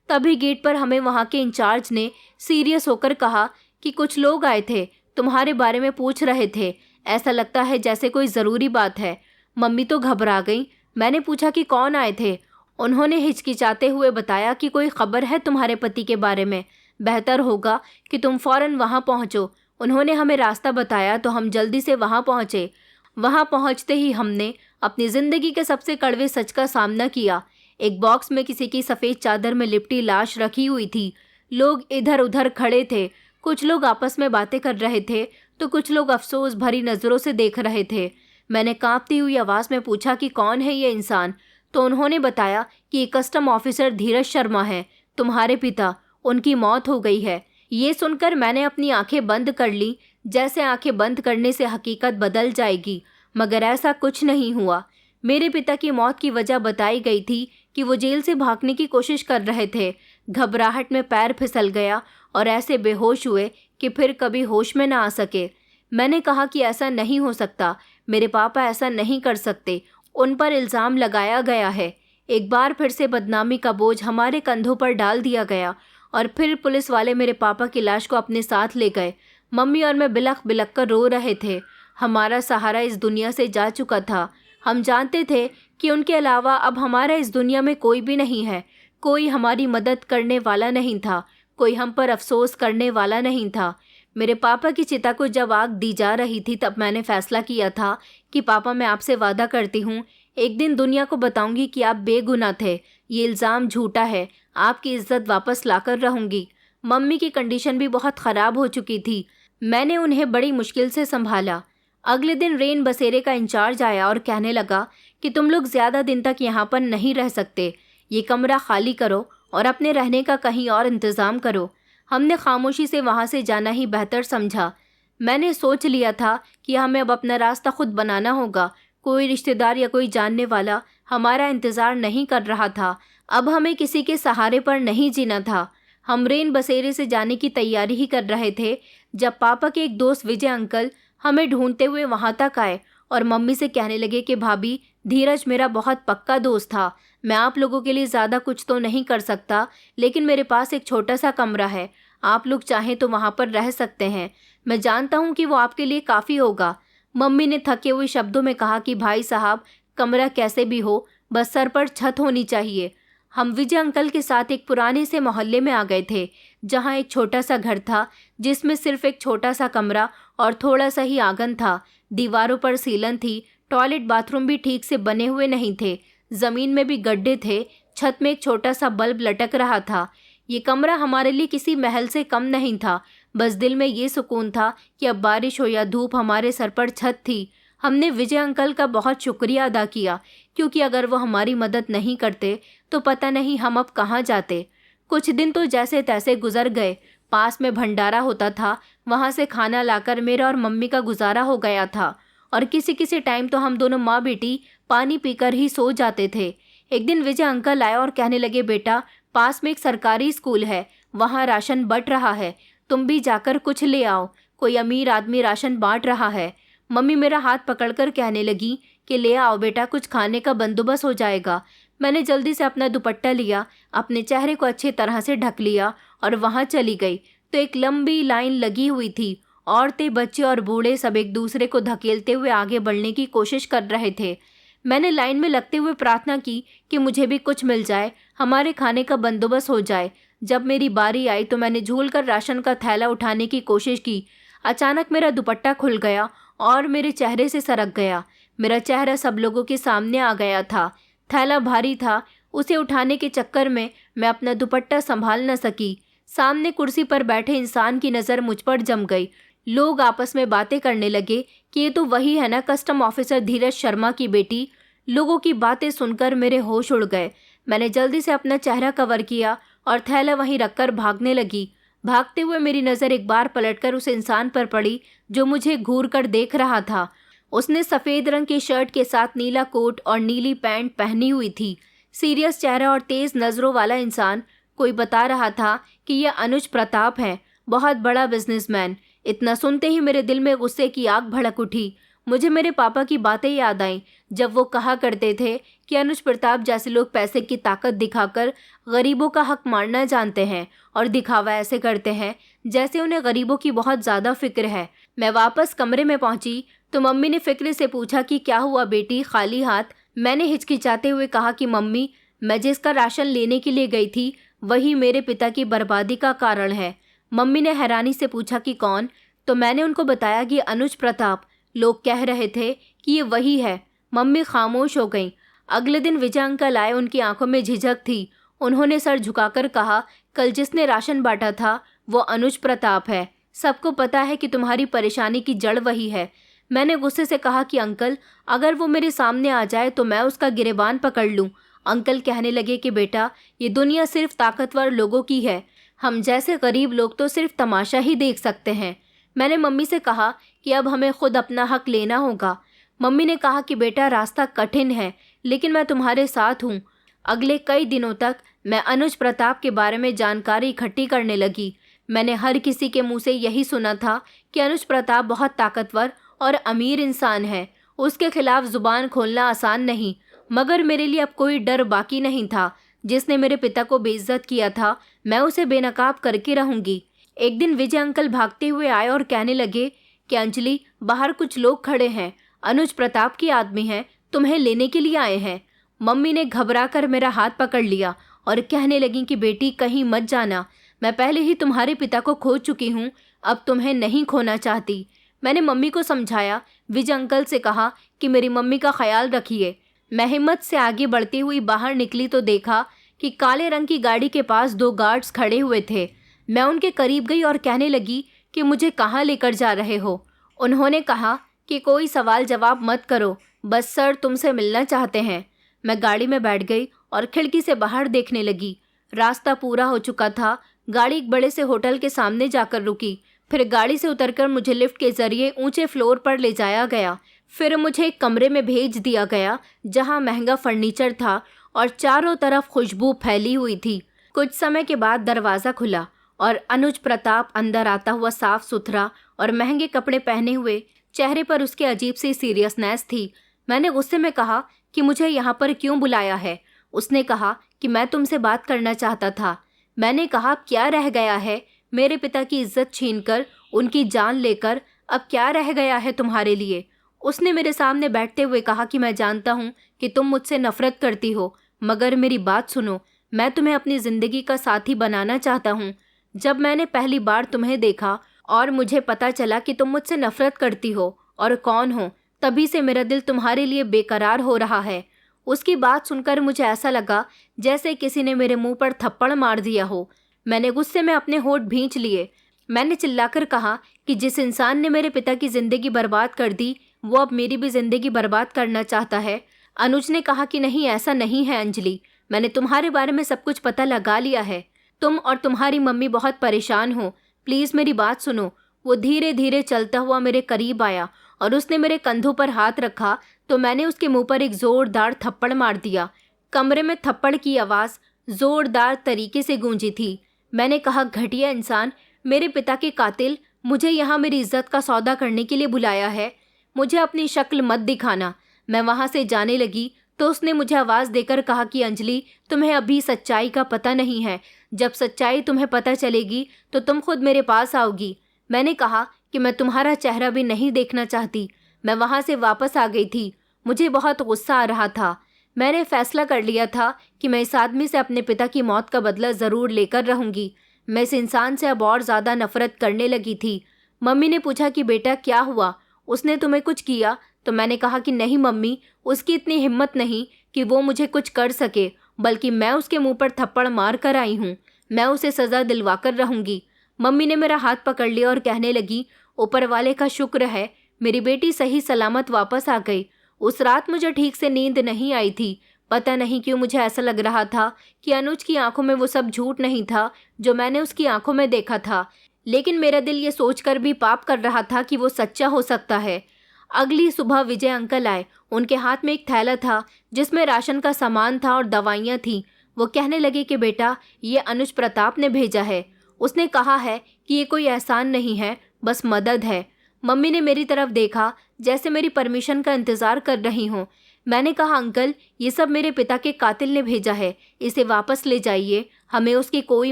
तभी गेट पर हमें वहाँ के इंचार्ज ने सीरियस होकर कहा कि कुछ लोग आए थे, तुम्हारे बारे में पूछ रहे थे। ऐसा लगता है जैसे कोई ज़रूरी बात है। मम्मी तो घबरा गई। मैंने पूछा कि कौन आए थे। उन्होंने हिचकिचाते हुए बताया कि कोई खबर है तुम्हारे पति के बारे में, बेहतर होगा कि तुम फ़ौरन वहाँ पहुँचो। उन्होंने हमें रास्ता बताया तो हम जल्दी से वहाँ पहुँचे। वहाँ पहुँचते ही हमने अपनी ज़िंदगी के सबसे कड़वे सच का सामना किया। एक बॉक्स में किसी की सफ़ेद चादर में लिपटी लाश रखी हुई थी। लोग इधर उधर खड़े थे। कुछ लोग आपस में बातें कर रहे थे तो कुछ लोग अफसोस भरी नज़रों से देख रहे थे। मैंने कांपती हुई आवाज़ में पूछा कि कौन है ये इंसान, तो उन्होंने बताया कि ये कस्टम ऑफिसर धीरज शर्मा है, तुम्हारे पिता। उनकी मौत हो गई है। ये सुनकर मैंने अपनी आंखें बंद कर ली, जैसे आंखें बंद करने से हकीकत बदल जाएगी, मगर ऐसा कुछ नहीं हुआ। मेरे पिता की मौत की वजह बताई गई थी कि वो जेल से भागने की कोशिश कर रहे थे। घबराहट में पैर फिसल गया और ऐसे बेहोश हुए कि फिर कभी होश में ना आ सके। मैंने कहा कि ऐसा नहीं हो सकता, मेरे पापा ऐसा नहीं कर सकते, उन पर इल्ज़ाम लगाया गया है। एक बार फिर से बदनामी का बोझ हमारे कंधों पर डाल दिया गया और फिर पुलिस वाले मेरे पापा की लाश को अपने साथ ले गए। मम्मी और मैं बिलख बिलख कर रो रहे थे। हमारा सहारा इस दुनिया से जा चुका था। हम जानते थे कि उनके अलावा अब हमारा इस दुनिया में कोई भी नहीं है। कोई हमारी मदद करने वाला नहीं था, कोई हम पर अफसोस करने वाला नहीं था। मेरे पापा की चिता को जब आग दी जा रही थी तब मैंने फैसला किया था कि पापा, मैं आपसे वादा करती हूँ, एक दिन दुनिया को बताऊंगी कि आप बेगुनाह थे। ये इल्ज़ाम झूठा है। आपकी इज्जत वापस लाकर रहूंगी। मम्मी की कंडीशन भी बहुत ख़राब हो चुकी थी। मैंने उन्हें बड़ी मुश्किल से संभाला। अगले दिन रेन बसेरे का इंचार्ज आया और कहने लगा कि तुम लोग ज़्यादा दिन तक यहाँ पर नहीं रह सकते। ये कमरा खाली करो और अपने रहने का कहीं और इंतज़ाम करो। हमने खामोशी से वहाँ से जाना ही बेहतर समझा। मैंने सोच लिया था कि हमें अब अपना रास्ता खुद बनाना होगा। कोई रिश्तेदार या कोई जानने वाला हमारा इंतज़ार नहीं कर रहा था। अब हमें किसी के सहारे पर नहीं जीना था। हम रेन बसेरे से जाने की तैयारी ही कर रहे थे जब पापा के एक दोस्त विजय अंकल हमें ढूंढते हुए वहाँ तक आए और मम्मी से कहने लगे कि भाभी, धीरज मेरा बहुत पक्का दोस्त था। मैं आप लोगों के लिए ज़्यादा कुछ तो नहीं कर सकता, लेकिन मेरे पास एक छोटा सा कमरा है। आप लोग चाहें तो वहाँ पर रह सकते हैं। मैं जानता हूँ कि वो आपके लिए काफ़ी होगा। मम्मी ने थके हुए शब्दों में कहा कि भाई साहब, कमरा कैसे भी हो, बस सर पर छत होनी चाहिए। हम विजय अंकल के साथ एक पुराने से मोहल्ले में आ गए थे जहाँ एक छोटा सा घर था जिसमें सिर्फ एक छोटा सा कमरा और थोड़ा सा ही आंगन था। दीवारों पर सीलन थी। टॉयलेट बाथरूम भी ठीक से बने हुए नहीं थे। ज़मीन में भी गड्ढे थे। छत में एक छोटा सा बल्ब लटक रहा था। ये कमरा हमारे लिए किसी महल से कम नहीं था। बस दिल में ये सुकून था कि अब बारिश हो या धूप, हमारे सर पर छत थी। हमने विजय अंकल का बहुत शुक्रिया अदा किया, क्योंकि अगर वो हमारी मदद नहीं करते तो पता नहीं हम अब कहाँ जाते। कुछ दिन तो जैसे तैसे गुजर गए। पास में भंडारा होता था, वहाँ से खाना लाकर मेरा और मम्मी का गुजारा हो गया था। और किसी किसी टाइम तो हम दोनों माँ बेटी पानी पीकर ही सो जाते थे। एक दिन विजय अंकल आए और कहने लगे, बेटा, पास में एक सरकारी स्कूल है, वहाँ राशन बंट रहा है, तुम भी जाकर कुछ ले आओ। कोई अमीर आदमी राशन बांट रहा है। मम्मी मेरा हाथ पकड़कर कहने लगी कि ले आओ बेटा, कुछ खाने का बंदोबस्त हो जाएगा। मैंने जल्दी से अपना दुपट्टा लिया, अपने चेहरे को अच्छी तरह से ढक लिया और वहाँ चली गई तो एक लंबी लाइन लगी हुई थी। औरतें, बच्चे और बूढ़े सब एक दूसरे को धकेलते हुए आगे बढ़ने की कोशिश कर रहे थे। मैंने लाइन में लगते हुए प्रार्थना की कि मुझे भी कुछ मिल जाए, हमारे खाने का बंदोबस्त हो जाए। जब मेरी बारी आई तो मैंने झूलकर राशन का थैला उठाने की कोशिश की। अचानक मेरा दुपट्टा खुल गया और मेरे चेहरे से सरक गया। मेरा चेहरा सब लोगों के सामने आ गया था। थैला भारी था, उसे उठाने के चक्कर में मैं अपना दुपट्टा संभाल न सकी। सामने कुर्सी पर बैठे इंसान की नज़र मुझ पर जम गई। लोग आपस में बातें करने लगे कि ये तो वही है ना, कस्टम ऑफिसर धीरज शर्मा की बेटी। लोगों की बातें सुनकर मेरे होश उड़ गए। मैंने जल्दी से अपना चेहरा कवर किया और थैला वहीं रखकर भागने लगी। भागते हुए मेरी नज़र एक बार पलटकर उस इंसान पर पड़ी जो मुझे घूर कर देख रहा था। उसने सफ़ेद रंग की शर्ट के साथ नीला कोट और नीली पैंट पहनी हुई थी। सीरियस चेहरा और तेज़ नज़रों वाला इंसान। कोई बता रहा था कि ये अनुज प्रताप हैं, बहुत बड़ा बिजनेसमैन। इतना सुनते ही मेरे दिल में गुस्से की आग भड़क उठी। मुझे मेरे पापा की बातें याद आईं, जब वो कहा करते थे कि अनुज प्रताप जैसे लोग पैसे की ताकत दिखाकर गरीबों का हक मारना जानते हैं और दिखावा ऐसे करते हैं जैसे उन्हें गरीबों की बहुत ज़्यादा फिक्र है। मैं वापस कमरे में पहुंची तो मम्मी ने फिक्र से पूछा कि क्या हुआ बेटी, खाली हाथ? मैंने हिचकिचाते हुए कहा कि मम्मी, मैं जिसका राशन लेने के लिए गई थी वही मेरे पिता की बर्बादी का कारण है। मम्मी ने हैरानी से पूछा कि कौन? तो मैंने उनको बताया कि अनुज प्रताप। लोग कह रहे थे कि ये वही है। मम्मी खामोश हो गईं। अगले दिन विजय अंकल आए, उनकी आंखों में झिझक थी। उन्होंने सर झुकाकर कहा, कल जिसने राशन बांटा था वो अनुज प्रताप है। सबको पता है कि तुम्हारी परेशानी की जड़ वही है। मैंने गुस्से से कहा कि अंकल, अगर वो मेरे सामने आ जाए तो मैं उसका गिरेबान पकड़ लूं। अंकल कहने लगे कि बेटा, ये दुनिया सिर्फ ताकतवर लोगों की है, हम जैसे गरीब लोग तो सिर्फ तमाशा ही देख सकते हैं। मैंने मम्मी से कहा कि अब हमें खुद अपना हक लेना होगा। मम्मी ने कहा कि बेटा, रास्ता कठिन है लेकिन मैं तुम्हारे साथ हूँ। अगले कई दिनों तक मैं अनुज प्रताप के बारे में जानकारी इकट्ठी करने लगी। मैंने हर किसी के मुंह से यही सुना था कि अनुज प्रताप बहुत ताकतवर और अमीर इंसान है। उसके खिलाफ जुबान खोलना आसान नहीं, मगर मेरे लिए अब कोई डर बाकी नहीं था। जिसने मेरे पिता को बेइज्जत किया था मैं उसे बेनकाब करके रहूंगी। एक दिन विजय अंकल भागते हुए आए और कहने लगे कि अंजलि, बाहर कुछ लोग खड़े हैं, अनुज प्रताप के आदमी हैं, तुम्हें लेने के लिए आए हैं। मम्मी ने घबरा कर मेरा हाथ पकड़ लिया और कहने लगी कि बेटी, कहीं मत जाना, मैं पहले ही तुम्हारे पिता को खो चुकी हूँ, अब तुम्हें नहीं खोना चाहती। मैंने मम्मी को समझाया। विजय अंकल से कहा कि मेरी मम्मी का ख्याल रखिए। मैं हिम्मत से आगे बढ़ती हुई बाहर निकली तो देखा कि काले रंग की गाड़ी के पास 2 गार्ड्स खड़े हुए थे। मैं उनके करीब गई और कहने लगी कि मुझे कहाँ लेकर जा रहे हो? उन्होंने कहा कि कोई सवाल जवाब मत करो, बस सर तुमसे मिलना चाहते हैं। मैं गाड़ी में बैठ गई और खिड़की से बाहर देखने लगी। रास्ता पूरा हो चुका था। गाड़ी एक बड़े से होटल के सामने जाकर रुकी। फिर गाड़ी से उतरकर मुझे लिफ्ट के जरिए ऊंचे फ्लोर पर ले जाया गया। फिर मुझे एक कमरे में भेज दिया गया जहां महंगा फर्नीचर था और चारों तरफ खुशबू फैली हुई थी। कुछ समय के बाद दरवाज़ा खुला और अनुज प्रताप अंदर आता हुआ, साफ सुथरा और महंगे कपड़े पहने हुए। चेहरे पर उसके अजीब सी सीरियसनेस थी। मैंने गुस्से में कहा कि मुझे यहाँ पर क्यों बुलाया है? उसने कहा कि मैं तुमसे बात करना चाहता था। मैंने कहा, क्या रह गया है? मेरे पिता की इज्जत छीनकर, उनकी जान लेकर अब क्या रह गया है तुम्हारे लिए? उसने मेरे सामने बैठते हुए कहा कि मैं जानता हूँ कि तुम मुझसे नफरत करती हो, मगर मेरी बात सुनो, मैं तुम्हें अपनी ज़िंदगी का साथी बनाना चाहता हूँ। जब मैंने पहली बार तुम्हें देखा और मुझे पता चला कि तुम मुझसे नफरत करती हो और कौन हो, तभी से मेरा दिल तुम्हारे लिए बेकरार हो रहा है। उसकी बात सुनकर मुझे ऐसा लगा जैसे किसी ने मेरे मुंह पर थप्पड़ मार दिया हो। मैंने गुस्से में अपने होंठ भींच लिए। मैंने चिल्लाकर कहा कि जिस इंसान ने मेरे पिता की ज़िंदगी बर्बाद कर दी वो अब मेरी भी ज़िंदगी बर्बाद करना चाहता है। अनुज ने कहा कि नहीं, ऐसा नहीं है अंजलि, मैंने तुम्हारे बारे में सब कुछ पता लगा लिया है। तुम और तुम्हारी मम्मी बहुत परेशान हो, प्लीज़ मेरी बात सुनो। वो धीरे धीरे चलता हुआ मेरे करीब आया और उसने मेरे कंधों पर हाथ रखा तो मैंने उसके मुंह पर एक ज़ोरदार थप्पड़ मार दिया। कमरे में थप्पड़ की आवाज़ ज़ोरदार तरीके से गूंजी थी। मैंने कहा, घटिया इंसान, मेरे पिता के कातिल, मुझे यहाँ मेरी इज्जत का सौदा करने के लिए बुलाया है। मुझे अपनी शक्ल मत दिखाना। मैं वहाँ से जाने लगी तो उसने मुझे आवाज़ देकर कहा कि अंजलि, तुम्हें अभी सच्चाई का पता नहीं है। जब सच्चाई तुम्हें पता चलेगी तो तुम खुद मेरे पास आओगी। मैंने कहा कि मैं तुम्हारा चेहरा भी नहीं देखना चाहती। मैं वहाँ से वापस आ गई थी। मुझे बहुत गुस्सा आ रहा था। मैंने फैसला कर लिया था कि मैं इस आदमी से अपने पिता की मौत का बदला ज़रूर लेकर रहूँगी। मैं इस इंसान से अब और ज़्यादा नफरत करने लगी थी। मम्मी ने पूछा कि बेटा क्या हुआ, उसने तुम्हें कुछ किया? तो मैंने कहा कि नहीं मम्मी, उसकी इतनी हिम्मत नहीं कि वो मुझे कुछ कर सके, बल्कि मैं उसके मुंह पर थप्पड़ मार कर आई हूँ। मैं उसे सज़ा दिलवा कर रहूँगी। मम्मी ने मेरा हाथ पकड़ लिया और कहने लगी, ऊपर वाले का शुक्र है मेरी बेटी सही सलामत वापस आ गई। उस रात मुझे ठीक से नींद नहीं आई थी। पता नहीं क्यों मुझे ऐसा लग रहा था कि अनुज की आंखों में वो सब झूठ नहीं था जो मैंने उसकी आंखों में देखा था, लेकिन मेरा दिल ये सोचकर भी पाप कर रहा था कि वो सच्चा हो सकता है। अगली सुबह विजय अंकल आए। उनके हाथ में एक थैला था जिसमें राशन का सामान था और दवाइयाँ थीं। वो कहने लगे कि बेटा, ये अनुज प्रताप ने भेजा है। उसने कहा है कि ये कोई एहसान नहीं है, बस मदद है। मम्मी ने मेरी तरफ देखा जैसे मेरी परमिशन का इंतज़ार कर रही हूँ। मैंने कहा, अंकल, ये सब मेरे पिता के कातिल ने भेजा है, इसे वापस ले जाइए, हमें उसकी कोई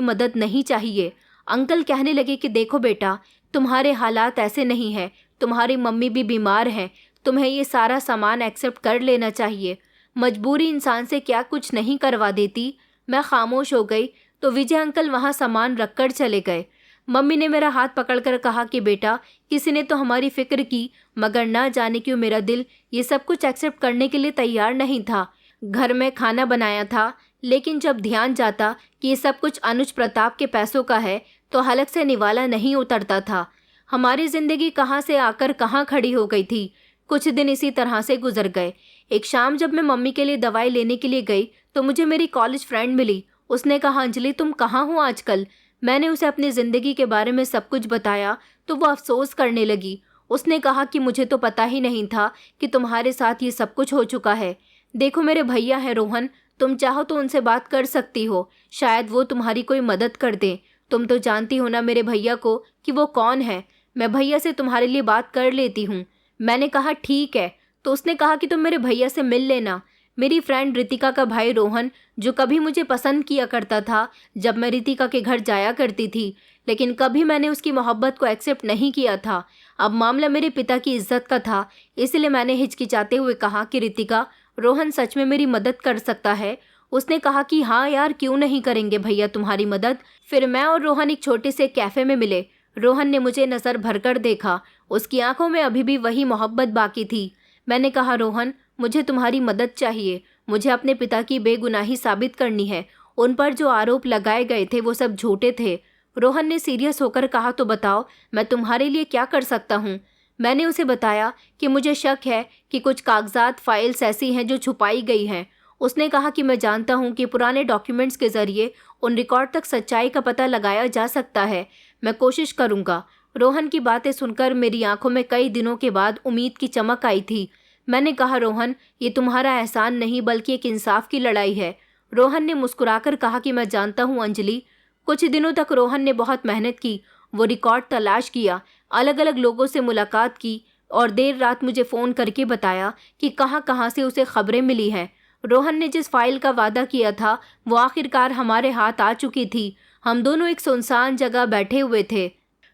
मदद नहीं चाहिए। अंकल कहने लगे कि देखो बेटा, तुम्हारे हालात ऐसे नहीं हैं, तुम्हारी मम्मी भी बीमार हैं, तुम्हें ये सारा सामान एक्सेप्ट कर लेना चाहिए। मजबूरी इंसान से क्या कुछ नहीं करवा देती। मैं खामोश हो गई तो विजय अंकल वहाँ सामान रखकर चले गए। मम्मी ने मेरा हाथ पकड़कर कहा कि बेटा, किसी ने तो हमारी फिक्र की, मगर ना जाने क्यों मेरा दिल ये सब कुछ एक्सेप्ट करने के लिए तैयार नहीं था। घर में खाना बनाया था, लेकिन जब ध्यान जाता कि ये सब कुछ अनुज प्रताप के पैसों का है तो हलक से निवाला नहीं उतरता था। हमारी जिंदगी कहाँ से आकर कहाँ खड़ी हो गई थी। कुछ दिन इसी तरह से गुजर गए। एक शाम जब मैं मम्मी के लिए दवाई लेने के लिए गई तो मुझे मेरी कॉलेज फ्रेंड मिली। उसने कहा, अंजलि, तुम कहाँ हो आजकल? मैंने उसे अपनी ज़िंदगी के बारे में सब कुछ बताया तो वो अफसोस करने लगी। उसने कहा कि मुझे तो पता ही नहीं था कि तुम्हारे साथ ये सब कुछ हो चुका है। देखो, मेरे भैया हैं रोहन, तुम चाहो तो उनसे बात कर सकती हो, शायद वो तुम्हारी कोई मदद कर दें। तुम तो जानती हो ना मेरे भैया को कि वो कौन है। मैं भैया से तुम्हारे लिए बात कर लेती हूँ। मैंने कहा, ठीक है। तो उसने कहा कि तुम मेरे भैया से मिल लेना। मेरी फ्रेंड रितिका का भाई रोहन, जो कभी मुझे पसंद किया करता था जब मैं रितिका के घर जाया करती थी, लेकिन कभी मैंने उसकी मोहब्बत को एक्सेप्ट नहीं किया था। अब मामला मेरे पिता की इज्जत का था, इसलिए मैंने हिचकिचाते हुए कहा कि रितिका, रोहन सच में मेरी मदद कर सकता है। उसने कहा कि हाँ यार, क्यों नहीं करेंगे भैया तुम्हारी मदद। फिर मैं और रोहन एक छोटे से कैफ़े में मिले। रोहन ने मुझे नज़र भरकर देखा, उसकी आंखों में अभी भी वही मोहब्बत बाकी थी। मैंने कहा, रोहन, मुझे तुम्हारी मदद चाहिए। मुझे अपने पिता की बेगुनाही साबित करनी है। उन पर जो आरोप लगाए गए थे वो सब झूठे थे। रोहन ने सीरियस होकर कहा, तो बताओ, मैं तुम्हारे लिए क्या कर सकता हूँ। मैंने उसे बताया कि मुझे शक है कि कुछ कागजात, फाइल्स ऐसी हैं जो छुपाई गई हैं। उसने कहा कि मैं जानता हूँ कि पुराने डॉक्यूमेंट्स के ज़रिए उन रिकॉर्ड तक सच्चाई का पता लगाया जा सकता है। मैं कोशिश करूँगा। रोहन की बातें सुनकर मेरी आंखों में कई दिनों के बाद उम्मीद की चमक आई थी। मैंने कहा, रोहन, ये तुम्हारा एहसान नहीं बल्कि एक इंसाफ की लड़ाई है। रोहन ने मुस्कुराकर कहा कि मैं जानता हूँ अंजलि। कुछ दिनों तक रोहन ने बहुत मेहनत की। वो रिकॉर्ड तलाश किया, अलग अलग लोगों से मुलाकात की और देर रात मुझे फ़ोन करके बताया कि कहाँ कहाँ से उसे खबरें मिली हैं। रोहन ने जिस फाइल का वादा किया था वो आखिरकार हमारे हाथ आ चुकी थी। हम दोनों एक सुनसान जगह बैठे हुए थे।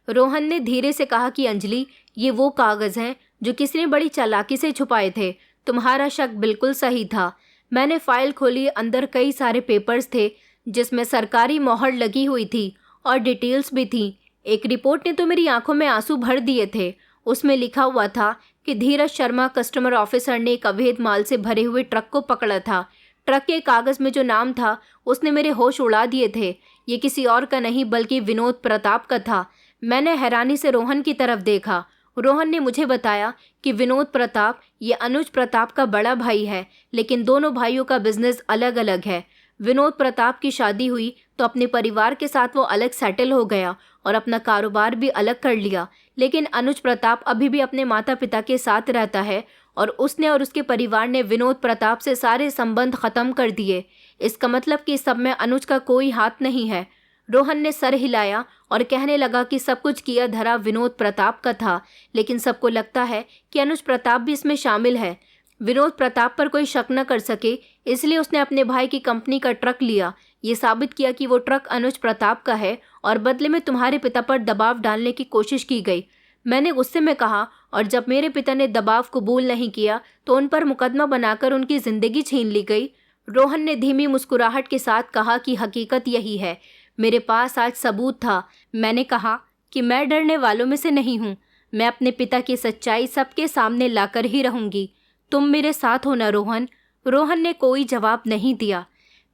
रोहन ने धीरे से कहा कि अंजलि, ये वो कागज़ हैं जो किसी ने बड़ी चालाकी से छुपाए थे। तुम्हारा शक बिल्कुल सही था। मैंने फाइल खोली, अंदर कई सारे पेपर्स थे जिसमें सरकारी मोहर लगी हुई थी और डिटेल्स भी थी। एक रिपोर्ट ने तो मेरी आंखों में आंसू भर दिए थे। उसमें लिखा हुआ था कि धीरज शर्मा कस्टमर ऑफिसर ने एक अवैध माल से भरे हुए ट्रक को पकड़ा था। ट्रक के कागज़ में जो नाम था उसने मेरे होश उड़ा दिए थे। ये किसी और का नहीं बल्कि विनोद प्रताप का था। मैंने हैरानी से रोहन की तरफ देखा। रोहन ने मुझे बताया कि विनोद प्रताप ये अनुज प्रताप का बड़ा भाई है, लेकिन दोनों भाइयों का बिजनेस अलग अलग है। विनोद प्रताप की शादी हुई तो अपने परिवार के साथ वो अलग सेटल हो गया और अपना कारोबार भी अलग कर लिया, लेकिन अनुज प्रताप अभी भी अपने माता पिता के साथ रहता है और उसने और उसके परिवार ने विनोद प्रताप से सारे संबंध ख़त्म कर दिए। इसका मतलब कि इस सब में अनुज का कोई हाथ नहीं है। रोहन ने सर हिलाया और कहने लगा कि सब कुछ किया धरा विनोद प्रताप का था, लेकिन सबको लगता है कि अनुज प्रताप भी इसमें शामिल है। विनोद प्रताप पर कोई शक न कर सके इसलिए उसने अपने भाई की कंपनी का ट्रक लिया, ये साबित किया कि वो ट्रक अनुज प्रताप का है और बदले में तुम्हारे पिता पर दबाव डालने की कोशिश की गई। मैंने गुस्से में कहा, और जब मेरे पिता ने दबाव कबूल नहीं किया तो उन पर मुकदमा बनाकर उनकी ज़िंदगी छीन ली गई। रोहन ने धीमी मुस्कुराहट के साथ कहा कि हकीकत यही है। मेरे पास आज सबूत था। मैंने कहा कि मैं डरने वालों में से नहीं हूँ। मैं अपने पिता की सच्चाई सबके सामने लाकर ही रहूँगी। तुम मेरे साथ हो ना रोहन? रोहन ने कोई जवाब नहीं दिया।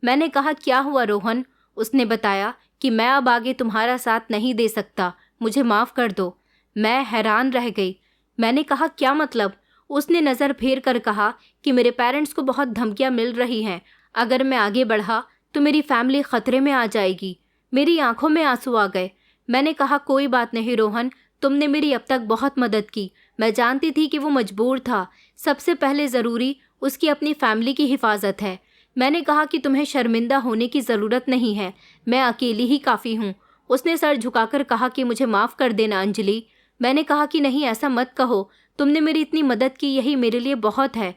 मैंने कहा, क्या हुआ रोहन? उसने बताया कि मैं अब आगे तुम्हारा साथ नहीं दे सकता, मुझे माफ़ कर दो। मैं हैरान रह गई। मैंने कहा, क्या मतलब? उसने नज़र फेर कर कहा कि मेरे पेरेंट्स को बहुत धमकियाँ मिल रही हैं। अगर मैं आगे बढ़ा तो मेरी फैमिली ख़तरे में आ जाएगी। मेरी आंखों में आंसू आ गए। मैंने कहा, कोई बात नहीं रोहन, तुमने मेरी अब तक बहुत मदद की। मैं जानती थी कि वो मजबूर था। सबसे पहले ज़रूरी उसकी अपनी फैमिली की हिफाजत है। मैंने कहा कि तुम्हें शर्मिंदा होने की ज़रूरत नहीं है, मैं अकेली ही काफ़ी हूँ। उसने सर झुकाकर कहा कि मुझे माफ़ कर देना अंजलि। मैंने कहा कि नहीं, ऐसा मत कहो, तुमने मेरी इतनी मदद की, यही मेरे लिए बहुत है।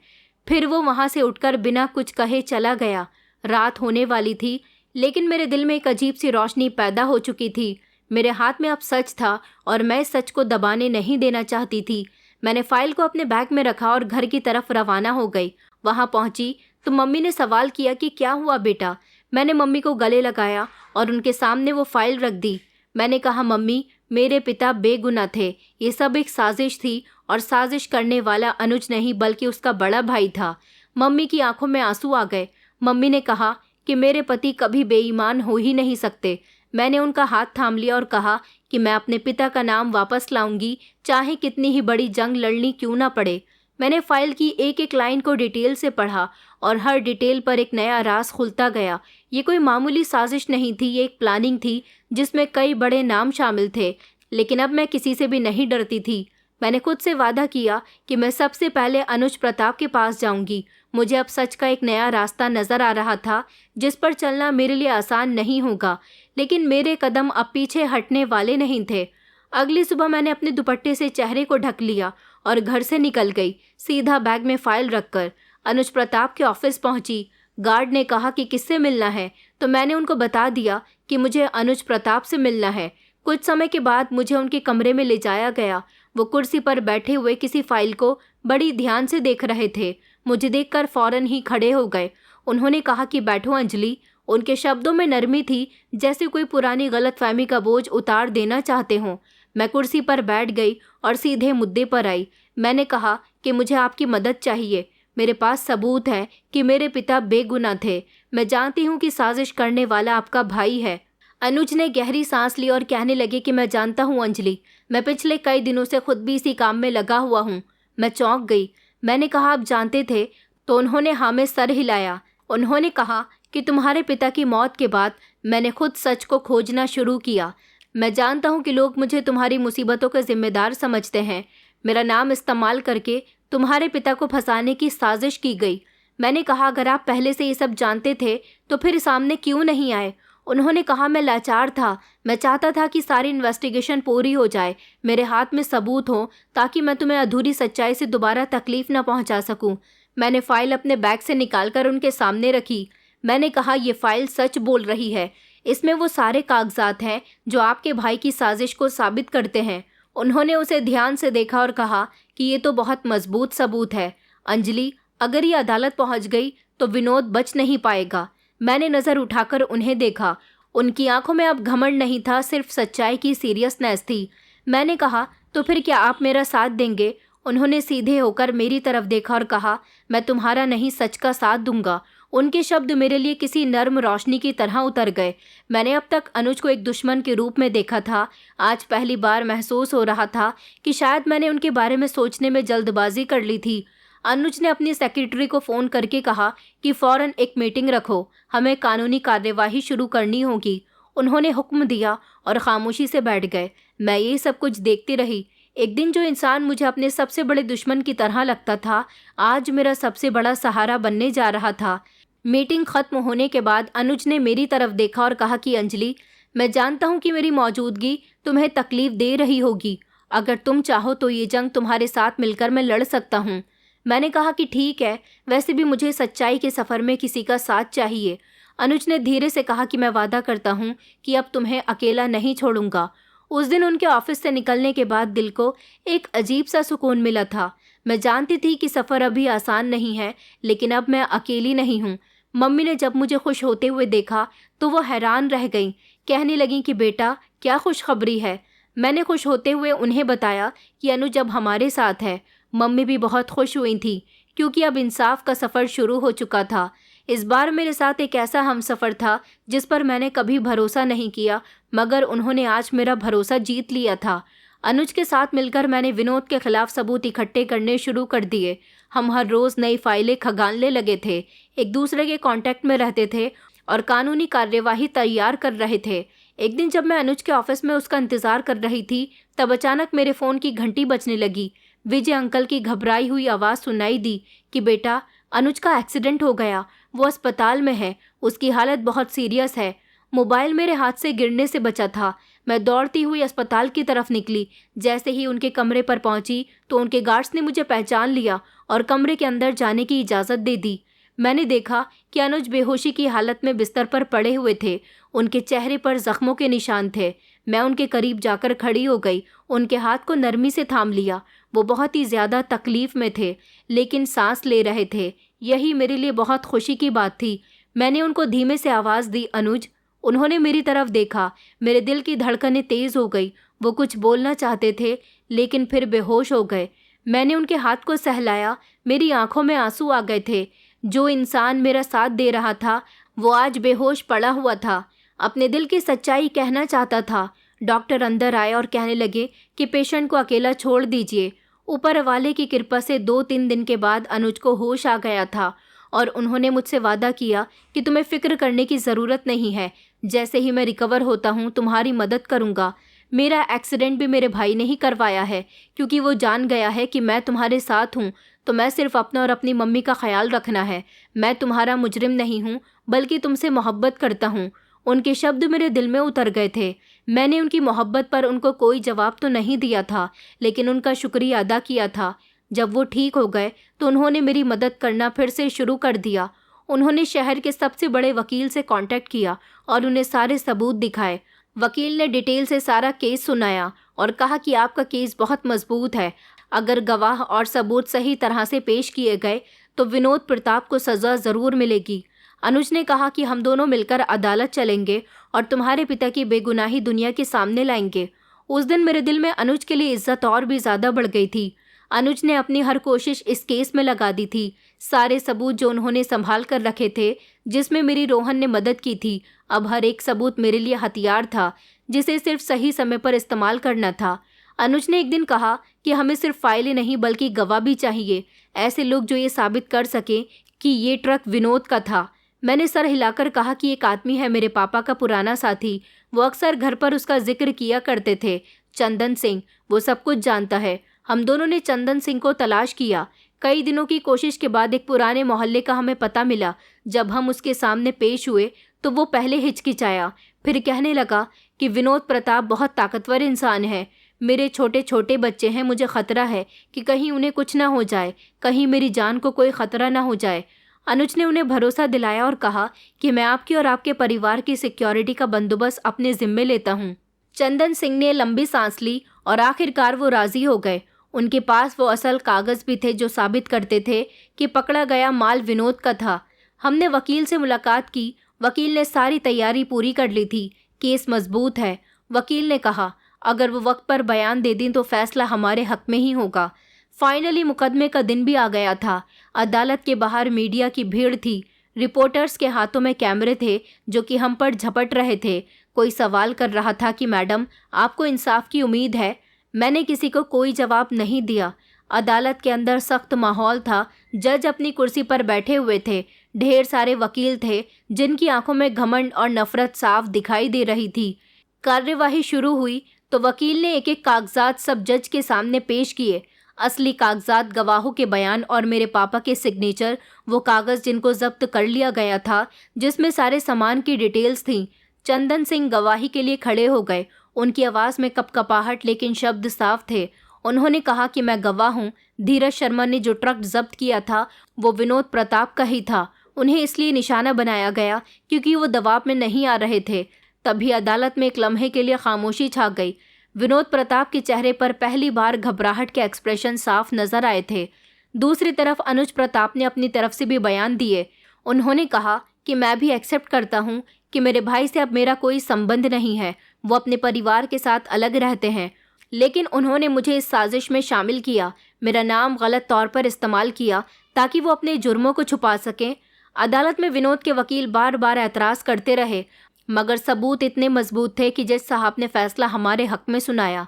फिर वो वहाँ से उठकर बिना कुछ कहे चला गया। रात होने वाली थी, लेकिन मेरे दिल में एक अजीब सी रोशनी पैदा हो चुकी थी। मेरे हाथ में अब सच था और मैं इस सच को दबाने नहीं देना चाहती थी। मैंने फाइल को अपने बैग में रखा और घर की तरफ रवाना हो गई। वहाँ पहुँची तो मम्मी ने सवाल किया कि क्या हुआ बेटा। मैंने मम्मी को गले लगाया और उनके सामने वो फाइल रख दी। मैंने कहा, मम्मी, मेरे पिता बेगुनाह थे, ये सब एक साजिश थी और साजिश करने वाला अनुज नहीं बल्कि उसका बड़ा भाई था। मम्मी की आंखों में आंसू आ गए। मम्मी ने कहा कि मेरे पति कभी बेईमान हो ही नहीं सकते। मैंने उनका हाथ थाम लिया और कहा कि मैं अपने पिता का नाम वापस लाऊंगी, चाहे कितनी ही बड़ी जंग लड़नी क्यों ना पड़े। मैंने फाइल की एक एक लाइन को डिटेल से पढ़ा और हर डिटेल पर एक नया राज खुलता गया। ये कोई मामूली साजिश नहीं थी, ये एक प्लानिंग थी जिसमें कई बड़े नाम शामिल थे। लेकिन अब मैं किसी से भी नहीं डरती थी। मैंने खुद से वादा किया कि मैं सबसे पहले अनुज प्रताप के पास जाऊंगी। मुझे अब सच का एक नया रास्ता नजर आ रहा था जिस पर चलना मेरे लिए आसान नहीं होगा, लेकिन मेरे कदम अब पीछे हटने वाले नहीं थे। अगली सुबह मैंने अपने दुपट्टे से चेहरे को ढक लिया और घर से निकल गई, सीधा बैग में फाइल रखकर। अनुज प्रताप के ऑफिस पहुंची। गार्ड ने कहा कि किससे मिलना है, तो मैंने उनको बता दिया कि मुझे अनुज प्रताप से मिलना है। कुछ समय के बाद मुझे उनके कमरे में ले जाया गया। वो कुर्सी पर बैठे हुए किसी फाइल को बड़ी ध्यान से देख रहे थे। मुझे देखकर फौरन ही खड़े हो गए। उन्होंने कहा कि बैठो अंजलि। उनके शब्दों में नरमी थी, जैसे कोई पुरानी गलतफहमी का बोझ उतार देना चाहते हों। मैं कुर्सी पर बैठ गई और सीधे मुद्दे पर आई। मैंने कहा कि मुझे आपकी मदद चाहिए। मेरे पास सबूत है कि मेरे पिता बेगुनाह थे। मैं जानती हूँ कि साजिश करने वाला आपका भाई है। अनुज ने गहरी सांस ली और कहने लगे कि मैं जानता हूँ अंजलि, मैं पिछले कई दिनों से खुद भी इसी काम में लगा हुआ हूँ। मैं चौंक गई। मैंने कहा, आप जानते थे? तो उन्होंने हाँ में सर हिलाया। उन्होंने कहा कि तुम्हारे पिता की मौत के बाद मैंने खुद सच को खोजना शुरू किया। मैं जानता हूँ कि लोग मुझे तुम्हारी मुसीबतों का जिम्मेदार समझते हैं। मेरा नाम इस्तेमाल करके तुम्हारे पिता को फंसाने की साजिश की गई। मैंने कहा, अगर आप पहले से ये सब जानते थे तो फिर सामने क्यों नहीं आए? उन्होंने कहा, मैं लाचार था। मैं चाहता था कि सारी इन्वेस्टिगेशन पूरी हो जाए, मेरे हाथ में सबूत हो, ताकि मैं तुम्हें अधूरी सच्चाई से दोबारा तकलीफ न पहुंचा सकूं। मैंने फाइल अपने बैग से निकालकर उनके सामने रखी। मैंने कहा, ये फाइल सच बोल रही है। इसमें वो सारे कागजात हैं जो आपके भाई की साजिश को साबित करते हैं। उन्होंने उसे ध्यान से देखा और कहा कि ये तो बहुत मजबूत सबूत है अंजलि, अगर ये अदालत पहुंच गई तो विनोद बच नहीं पाएगा। मैंने नज़र उठाकर उन्हें देखा। उनकी आंखों में अब घमंड नहीं था, सिर्फ सच्चाई की सीरियसनेस थी। मैंने कहा, तो फिर क्या आप मेरा साथ देंगे? उन्होंने सीधे होकर मेरी तरफ देखा और कहा, मैं तुम्हारा नहीं, सच का साथ दूंगा। उनके शब्द मेरे लिए किसी नर्म रोशनी की तरह उतर गए। मैंने अब तक अनुज को एक दुश्मन के रूप में देखा था। आज पहली बार महसूस हो रहा था कि शायद मैंने उनके बारे में सोचने में जल्दबाजी कर ली थी। अनुज ने अपनी सेक्रेटरी को फ़ोन करके कहा कि फ़ौरन एक मीटिंग रखो, हमें कानूनी कार्यवाही शुरू करनी होगी। उन्होंने हुक्म दिया और खामोशी से बैठ गए। मैं ये सब कुछ देखती रही। एक दिन जो इंसान मुझे अपने सबसे बड़े दुश्मन की तरह लगता था, आज मेरा सबसे बड़ा सहारा बनने जा रहा था। मीटिंग खत्म होने के बाद अनुज ने मेरी तरफ देखा और कहा कि अंजलि, मैं जानता हूँ कि मेरी मौजूदगी तुम्हें तकलीफ दे रही होगी। अगर तुम चाहो तो ये जंग तुम्हारे साथ मिलकर मैं लड़ सकता हूँ। मैंने कहा कि ठीक है, वैसे भी मुझे सच्चाई के सफ़र में किसी का साथ चाहिए। अनुज ने धीरे से कहा कि मैं वादा करता हूँ कि अब तुम्हें अकेला नहीं छोड़ूंगा। उस दिन उनके ऑफिस से निकलने के बाद दिल को एक अजीब सा सुकून मिला था। मैं जानती थी कि सफ़र अभी आसान नहीं है, लेकिन अब मैं अकेली नहीं हूँ। मम्मी ने जब मुझे खुश होते हुए देखा तो वो हैरान रह गईं। कहने लगीं कि बेटा, क्या खुशखबरी है? मैंने खुश होते हुए उन्हें बताया कि अनुज अब हमारे साथ है। मम्मी भी बहुत खुश हुई थी क्योंकि अब इंसाफ का सफ़र शुरू हो चुका था। इस बार मेरे साथ एक ऐसा हमसफ़र था जिस पर मैंने कभी भरोसा नहीं किया, मगर उन्होंने आज मेरा भरोसा जीत लिया था। अनुज के साथ मिलकर मैंने विनोद के खिलाफ सबूत इकट्ठे करने शुरू कर दिए। हम हर रोज़ नई फाइलें खंगालने लगे थे, एक दूसरे के कांटेक्ट में रहते थे और कानूनी कार्यवाही तैयार कर रहे थे। एक दिन जब मैं अनुज के ऑफिस में उसका इंतज़ार कर रही थी, तब अचानक मेरे फ़ोन की घंटी बजने लगी। विजय अंकल की घबराई हुई आवाज़ सुनाई दी कि बेटा, अनुज का एक्सीडेंट हो गया, वो अस्पताल में है, उसकी हालत बहुत सीरियस है। मोबाइल मेरे हाथ से गिरने से बचा था। मैं दौड़ती हुई अस्पताल की तरफ निकली। जैसे ही उनके कमरे पर पहुंची तो उनके गार्ड्स ने मुझे पहचान लिया और कमरे के अंदर जाने की इजाज़त दे दी। मैंने देखा कि अनुज बेहोशी की हालत में बिस्तर पर पड़े हुए थे। उनके चेहरे पर जख्मों के निशान थे। मैं उनके करीब जाकर खड़ी हो गई, उनके हाथ को नरमी से थाम लिया। वो बहुत ही ज़्यादा तकलीफ में थे, लेकिन सांस ले रहे थे। यही मेरे लिए बहुत खुशी की बात थी। मैंने उनको धीमे से आवाज़ दी, अनुज। उन्होंने मेरी तरफ देखा। मेरे दिल की धड़कनें तेज़ हो गई। वो कुछ बोलना चाहते थे, लेकिन फिर बेहोश हो गए। मैंने उनके हाथ को सहलाया। मेरी आंखों में आंसू आ गए थे। जो इंसान मेरा साथ दे रहा था वो आज बेहोश पड़ा हुआ था। अपने दिल की सच्चाई कहना चाहता था। डॉक्टर अंदर आए और कहने लगे कि पेशेंट को अकेला छोड़ दीजिए। ऊपर वाले की कृपा से 2-3 दिन के बाद अनुज को होश आ गया था और उन्होंने मुझसे वादा किया कि तुम्हें फ़िक्र करने की ज़रूरत नहीं है। जैसे ही मैं रिकवर होता हूँ तुम्हारी मदद करूँगा। मेरा एक्सीडेंट भी मेरे भाई ने ही करवाया है, क्योंकि वो जान गया है कि मैं तुम्हारे साथ हूँ। तो मैं सिर्फ अपना और अपनी मम्मी का ख्याल रखना है। मैं तुम्हारा मुजरिम नहीं हूँ, बल्कि तुमसे मोहब्बत करता हूँ। उनके शब्द मेरे दिल में उतर गए थे। मैंने उनकी मोहब्बत पर उनको कोई जवाब तो नहीं दिया था, लेकिन उनका शुक्रिया अदा किया था। जब वो ठीक हो गए तो उन्होंने मेरी मदद करना फिर से शुरू कर दिया। उन्होंने शहर के सबसे बड़े वकील से कांटेक्ट किया और उन्हें सारे सबूत दिखाए। वकील ने डिटेल से सारा केस सुनाया और कहा कि आपका केस बहुत मजबूत है। अगर गवाह और सबूत सही तरह से पेश किए गए तो विनोद प्रताप को सज़ा ज़रूर मिलेगी। अनुज ने कहा कि हम दोनों मिलकर अदालत चलेंगे और तुम्हारे पिता की बेगुनाही दुनिया के सामने लाएंगे। उस दिन मेरे दिल में अनुज के लिए इज्जत और भी ज़्यादा बढ़ गई थी। अनुज ने अपनी हर कोशिश इस केस में लगा दी थी। सारे सबूत जो उन्होंने संभाल कर रखे थे, जिसमें मेरी रोहन ने मदद की थी, अब हर एक सबूत मेरे लिए हथियार था जिसे सिर्फ सही समय पर इस्तेमाल करना था। अनुज ने एक दिन कहा कि हमें सिर्फ फाइलें नहीं बल्कि गवाह भी चाहिए, ऐसे लोग जो ये साबित कर सकें कि ये ट्रक विनोद का था। मैंने सर हिलाकर कहा कि एक आदमी है, मेरे पापा का पुराना साथी। वो अक्सर घर पर उसका जिक्र किया करते थे, चंदन सिंह। वो सब कुछ जानता है। हम दोनों ने चंदन सिंह को तलाश किया। कई दिनों की कोशिश के बाद एक पुराने मोहल्ले का हमें पता मिला। जब हम उसके सामने पेश हुए तो वो पहले हिचकिचाया, फिर कहने लगा कि विनोद प्रताप बहुत ताकतवर इंसान है। मेरे छोटे छोटे बच्चे हैं, मुझे खतरा है कि कहीं उन्हें कुछ ना हो जाए, कहीं मेरी जान को कोई खतरा ना हो जाए। अनुज ने उन्हें भरोसा दिलाया और कहा कि मैं आपकी और आपके परिवार की सिक्योरिटी का बंदोबस्त अपने जिम्मे लेता हूँ। चंदन सिंह ने लंबी सांस ली और आखिरकार वो राजी हो गए। उनके पास वो असल कागज़ भी थे जो साबित करते थे कि पकड़ा गया माल विनोद का था। हमने वकील से मुलाकात की। वकील ने सारी तैयारी पूरी कर ली थी। केस मजबूत है। वकील ने कहा अगर वो वक्त पर बयान दे दें तो फैसला हमारे हक में ही होगा। फाइनली मुकदमे का दिन भी आ गया था। अदालत के बाहर मीडिया की भीड़ थी। रिपोर्टर्स के हाथों में कैमरे थे जो कि हम पर झपट रहे थे। कोई सवाल कर रहा था कि मैडम, आपको इंसाफ की उम्मीद है? मैंने किसी को कोई जवाब नहीं दिया। अदालत के अंदर सख्त माहौल था। जज अपनी कुर्सी पर बैठे हुए थे। ढेर सारे वकील थे जिनकी आंखों में घमंड और नफरत साफ दिखाई दे रही थी। कार्यवाही शुरू हुई तो वकील ने एक एक कागजात सब जज के सामने पेश किए। असली कागजात, गवाहों के बयान और मेरे पापा के सिग्नेचर, वो कागज़ जिनको जब्त कर लिया गया था, जिसमें सारे सामान की डिटेल्स थीं। चंदन सिंह गवाही के लिए खड़े हो गए। उनकी आवाज़ में कपकपाहट, लेकिन शब्द साफ थे। उन्होंने कहा कि मैं गवाह हूँ। धीरज शर्मा ने जो ट्रक जब्त किया था वो विनोद प्रताप का ही था। उन्हें इसलिए निशाना बनाया गया क्योंकि वो दबाव में नहीं आ रहे थे। तभी अदालत में एक लम्हे के लिए खामोशी छा गई। विनोद प्रताप के चेहरे पर पहली बार घबराहट के एक्सप्रेशन साफ नजर आए थे। दूसरी तरफ अनुज प्रताप ने अपनी तरफ से भी बयान दिए। उन्होंने कहा कि मैं भी एक्सेप्ट करता हूँ कि मेरे भाई से अब मेरा कोई संबंध नहीं है। वो अपने परिवार के साथ अलग रहते हैं, लेकिन उन्होंने मुझे इस साजिश में शामिल किया, मेरा नाम गलत तौर पर इस्तेमाल किया ताकि वो अपने जुर्मों को छुपा सकें। अदालत में विनोद के वकील बार बार एतराज़ करते रहे, मगर सबूत इतने मजबूत थे कि जज साहब ने फैसला हमारे हक में सुनाया।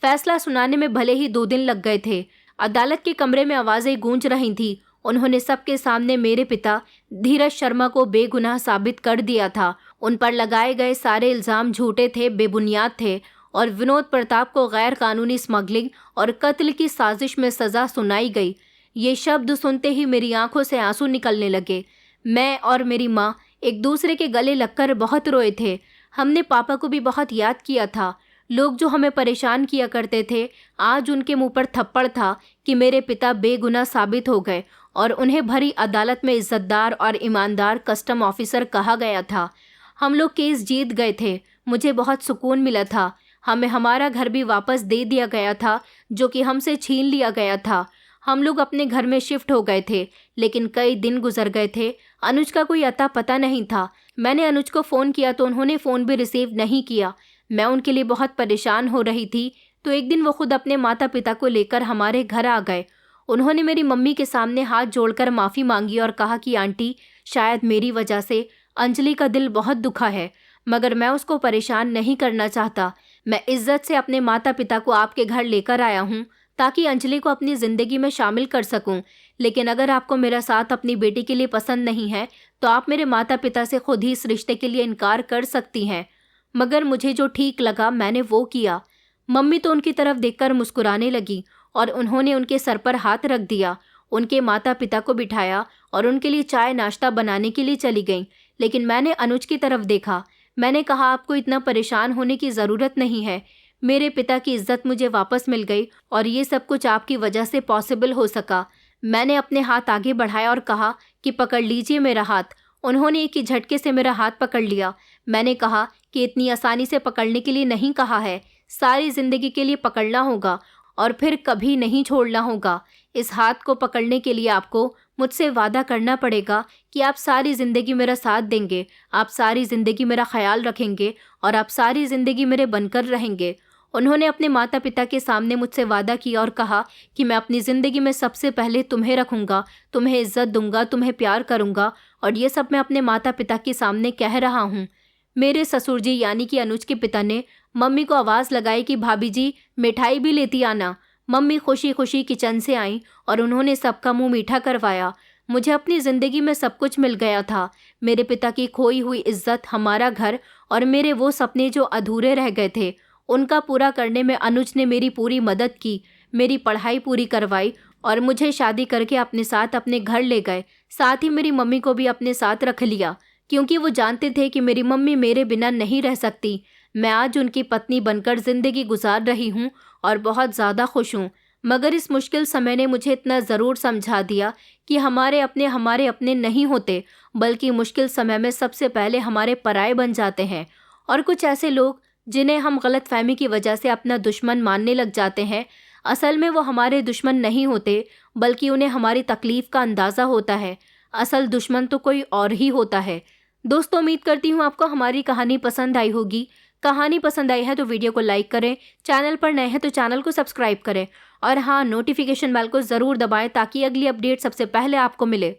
फैसला सुनाने में भले ही 2 दिन लग गए थे। अदालत के कमरे में आवाज़ें गूंज रही थीं। उन्होंने सबके सामने मेरे पिता धीरज शर्मा को बेगुनाह साबित कर दिया था। उन पर लगाए गए सारे इल्ज़ाम झूठे थे, बेबुनियाद थे और विनोद प्रताप को गैर कानूनी स्मगलिंग और कत्ल की साजिश में सज़ा सुनाई गई। ये शब्द सुनते ही मेरी आंखों से आंसू निकलने लगे। मैं और मेरी माँ एक दूसरे के गले लगकर बहुत रोए थे। हमने पापा को भी बहुत याद किया था। लोग जो हमें परेशान किया करते थे, आज उनके मुंह पर थप्पड़ था कि मेरे पिता बेगुनाह साबित हो गए और उन्हें भरी अदालत में इज्जतदार और ईमानदार कस्टम ऑफिसर कहा गया था। हम लोग केस जीत गए थे। मुझे बहुत सुकून मिला था। हमें हमारा घर भी वापस दे दिया गया था जो कि हमसे छीन लिया गया था। हम लोग अपने घर में शिफ्ट हो गए थे, लेकिन कई दिन गुजर गए थे। अनुज का कोई अता पता नहीं था। मैंने अनुज को फ़ोन किया तो उन्होंने फ़ोन भी रिसीव नहीं किया। मैं उनके लिए बहुत परेशान हो रही थी, तो एक दिन वो खुद अपने माता पिता को लेकर हमारे घर आ गए। उन्होंने मेरी मम्मी के सामने हाथ जोड़कर माफ़ी मांगी और कहा कि आंटी, शायद मेरी वजह से अंजलि का दिल बहुत दुखा है, मगर मैं उसको परेशान नहीं करना चाहता। मैं इज्जत से अपने माता पिता को आपके घर लेकर आया हूँ ताकि अंजलि को अपनी ज़िंदगी में शामिल कर सकूं। लेकिन अगर आपको मेरा साथ अपनी बेटी के लिए पसंद नहीं है तो आप मेरे माता पिता से खुद ही इस रिश्ते के लिए इनकार कर सकती हैं। मगर मुझे जो ठीक लगा मैंने वो किया। मम्मी तो उनकी तरफ देखकर मुस्कुराने लगी और उन्होंने उनके सर पर हाथ रख दिया। उनके माता पिता को बिठाया और उनके लिए चाय नाश्ता बनाने के लिए चली गईं। लेकिन मैंने अनुज की तरफ देखा। मैंने कहा, आपको इतना परेशान होने की ज़रूरत नहीं है। मेरे पिता की इज्जत मुझे वापस मिल गई और ये सब कुछ आपकी वजह से पॉसिबल हो सका। मैंने अपने हाथ आगे बढ़ाया और कहा कि पकड़ लीजिए मेरा हाथ। उन्होंने एक ही झटके से मेरा हाथ पकड़ लिया। मैंने कहा कि इतनी आसानी से पकड़ने के लिए नहीं कहा है, सारी ज़िंदगी के लिए पकड़ना होगा और फिर कभी नहीं छोड़ना होगा। इस हाथ को पकड़ने के लिए आपको मुझसे वादा करना पड़ेगा कि आप सारी ज़िंदगी मेरा साथ देंगे, आप सारी ज़िंदगी मेरा ख्याल रखेंगे और आप सारी ज़िंदगी मेरे बनकर रहेंगे। उन्होंने अपने माता पिता के सामने मुझसे वादा किया और कहा कि मैं अपनी ज़िंदगी में सबसे पहले तुम्हें रखूँगा, तुम्हें इज्जत दूंगा, तुम्हें प्यार करूँगा। और ये सब मैं अपने माता पिता के सामने कह रहा हूँ। मेरे ससुर जी यानी कि अनुज के पिता ने मम्मी को आवाज़ लगाई कि भाभी जी, मिठाई भी लेती आना। मम्मी खुशी खुशी किचन से आईं और उन्होंने सबका मुंह मीठा करवाया। मुझे अपनी ज़िंदगी में सब कुछ मिल गया था। मेरे पिता की खोई हुई इज्जत, हमारा घर और मेरे वो सपने जो अधूरे रह गए थे, उनका पूरा करने में अनुज ने मेरी पूरी मदद की। मेरी पढ़ाई पूरी करवाई और मुझे शादी करके अपने साथ अपने घर ले गए। साथ ही मेरी मम्मी को भी अपने साथ रख लिया, क्योंकि वो जानते थे कि मेरी मम्मी मेरे बिना नहीं रह सकती। मैं आज उनकी पत्नी बनकर ज़िंदगी गुजार रही हूँ और बहुत ज़्यादा खुश हूँ। मगर इस मुश्किल समय ने मुझे इतना ज़रूर समझा दिया कि हमारे अपने नहीं होते, बल्कि मुश्किल समय में सबसे पहले हमारे पराये बन जाते हैं। और कुछ ऐसे लोग जिन्हें हम गलतफहमी की वजह से अपना दुश्मन मानने लग जाते हैं, असल में वो हमारे दुश्मन नहीं होते, बल्कि उन्हें हमारी तकलीफ़ का अंदाज़ा होता है। असल दुश्मन तो कोई और ही होता है। दोस्तों, उम्मीद करती हूँ आपको हमारी कहानी पसंद आई होगी। कहानी पसंद आई है तो वीडियो को लाइक करें, चैनल पर नए हैं तो चैनल को सब्सक्राइब करें और हाँ, नोटिफिकेशन बेल को ज़रूर दबाएं ताकि अगली अपडेट सबसे पहले आपको मिले।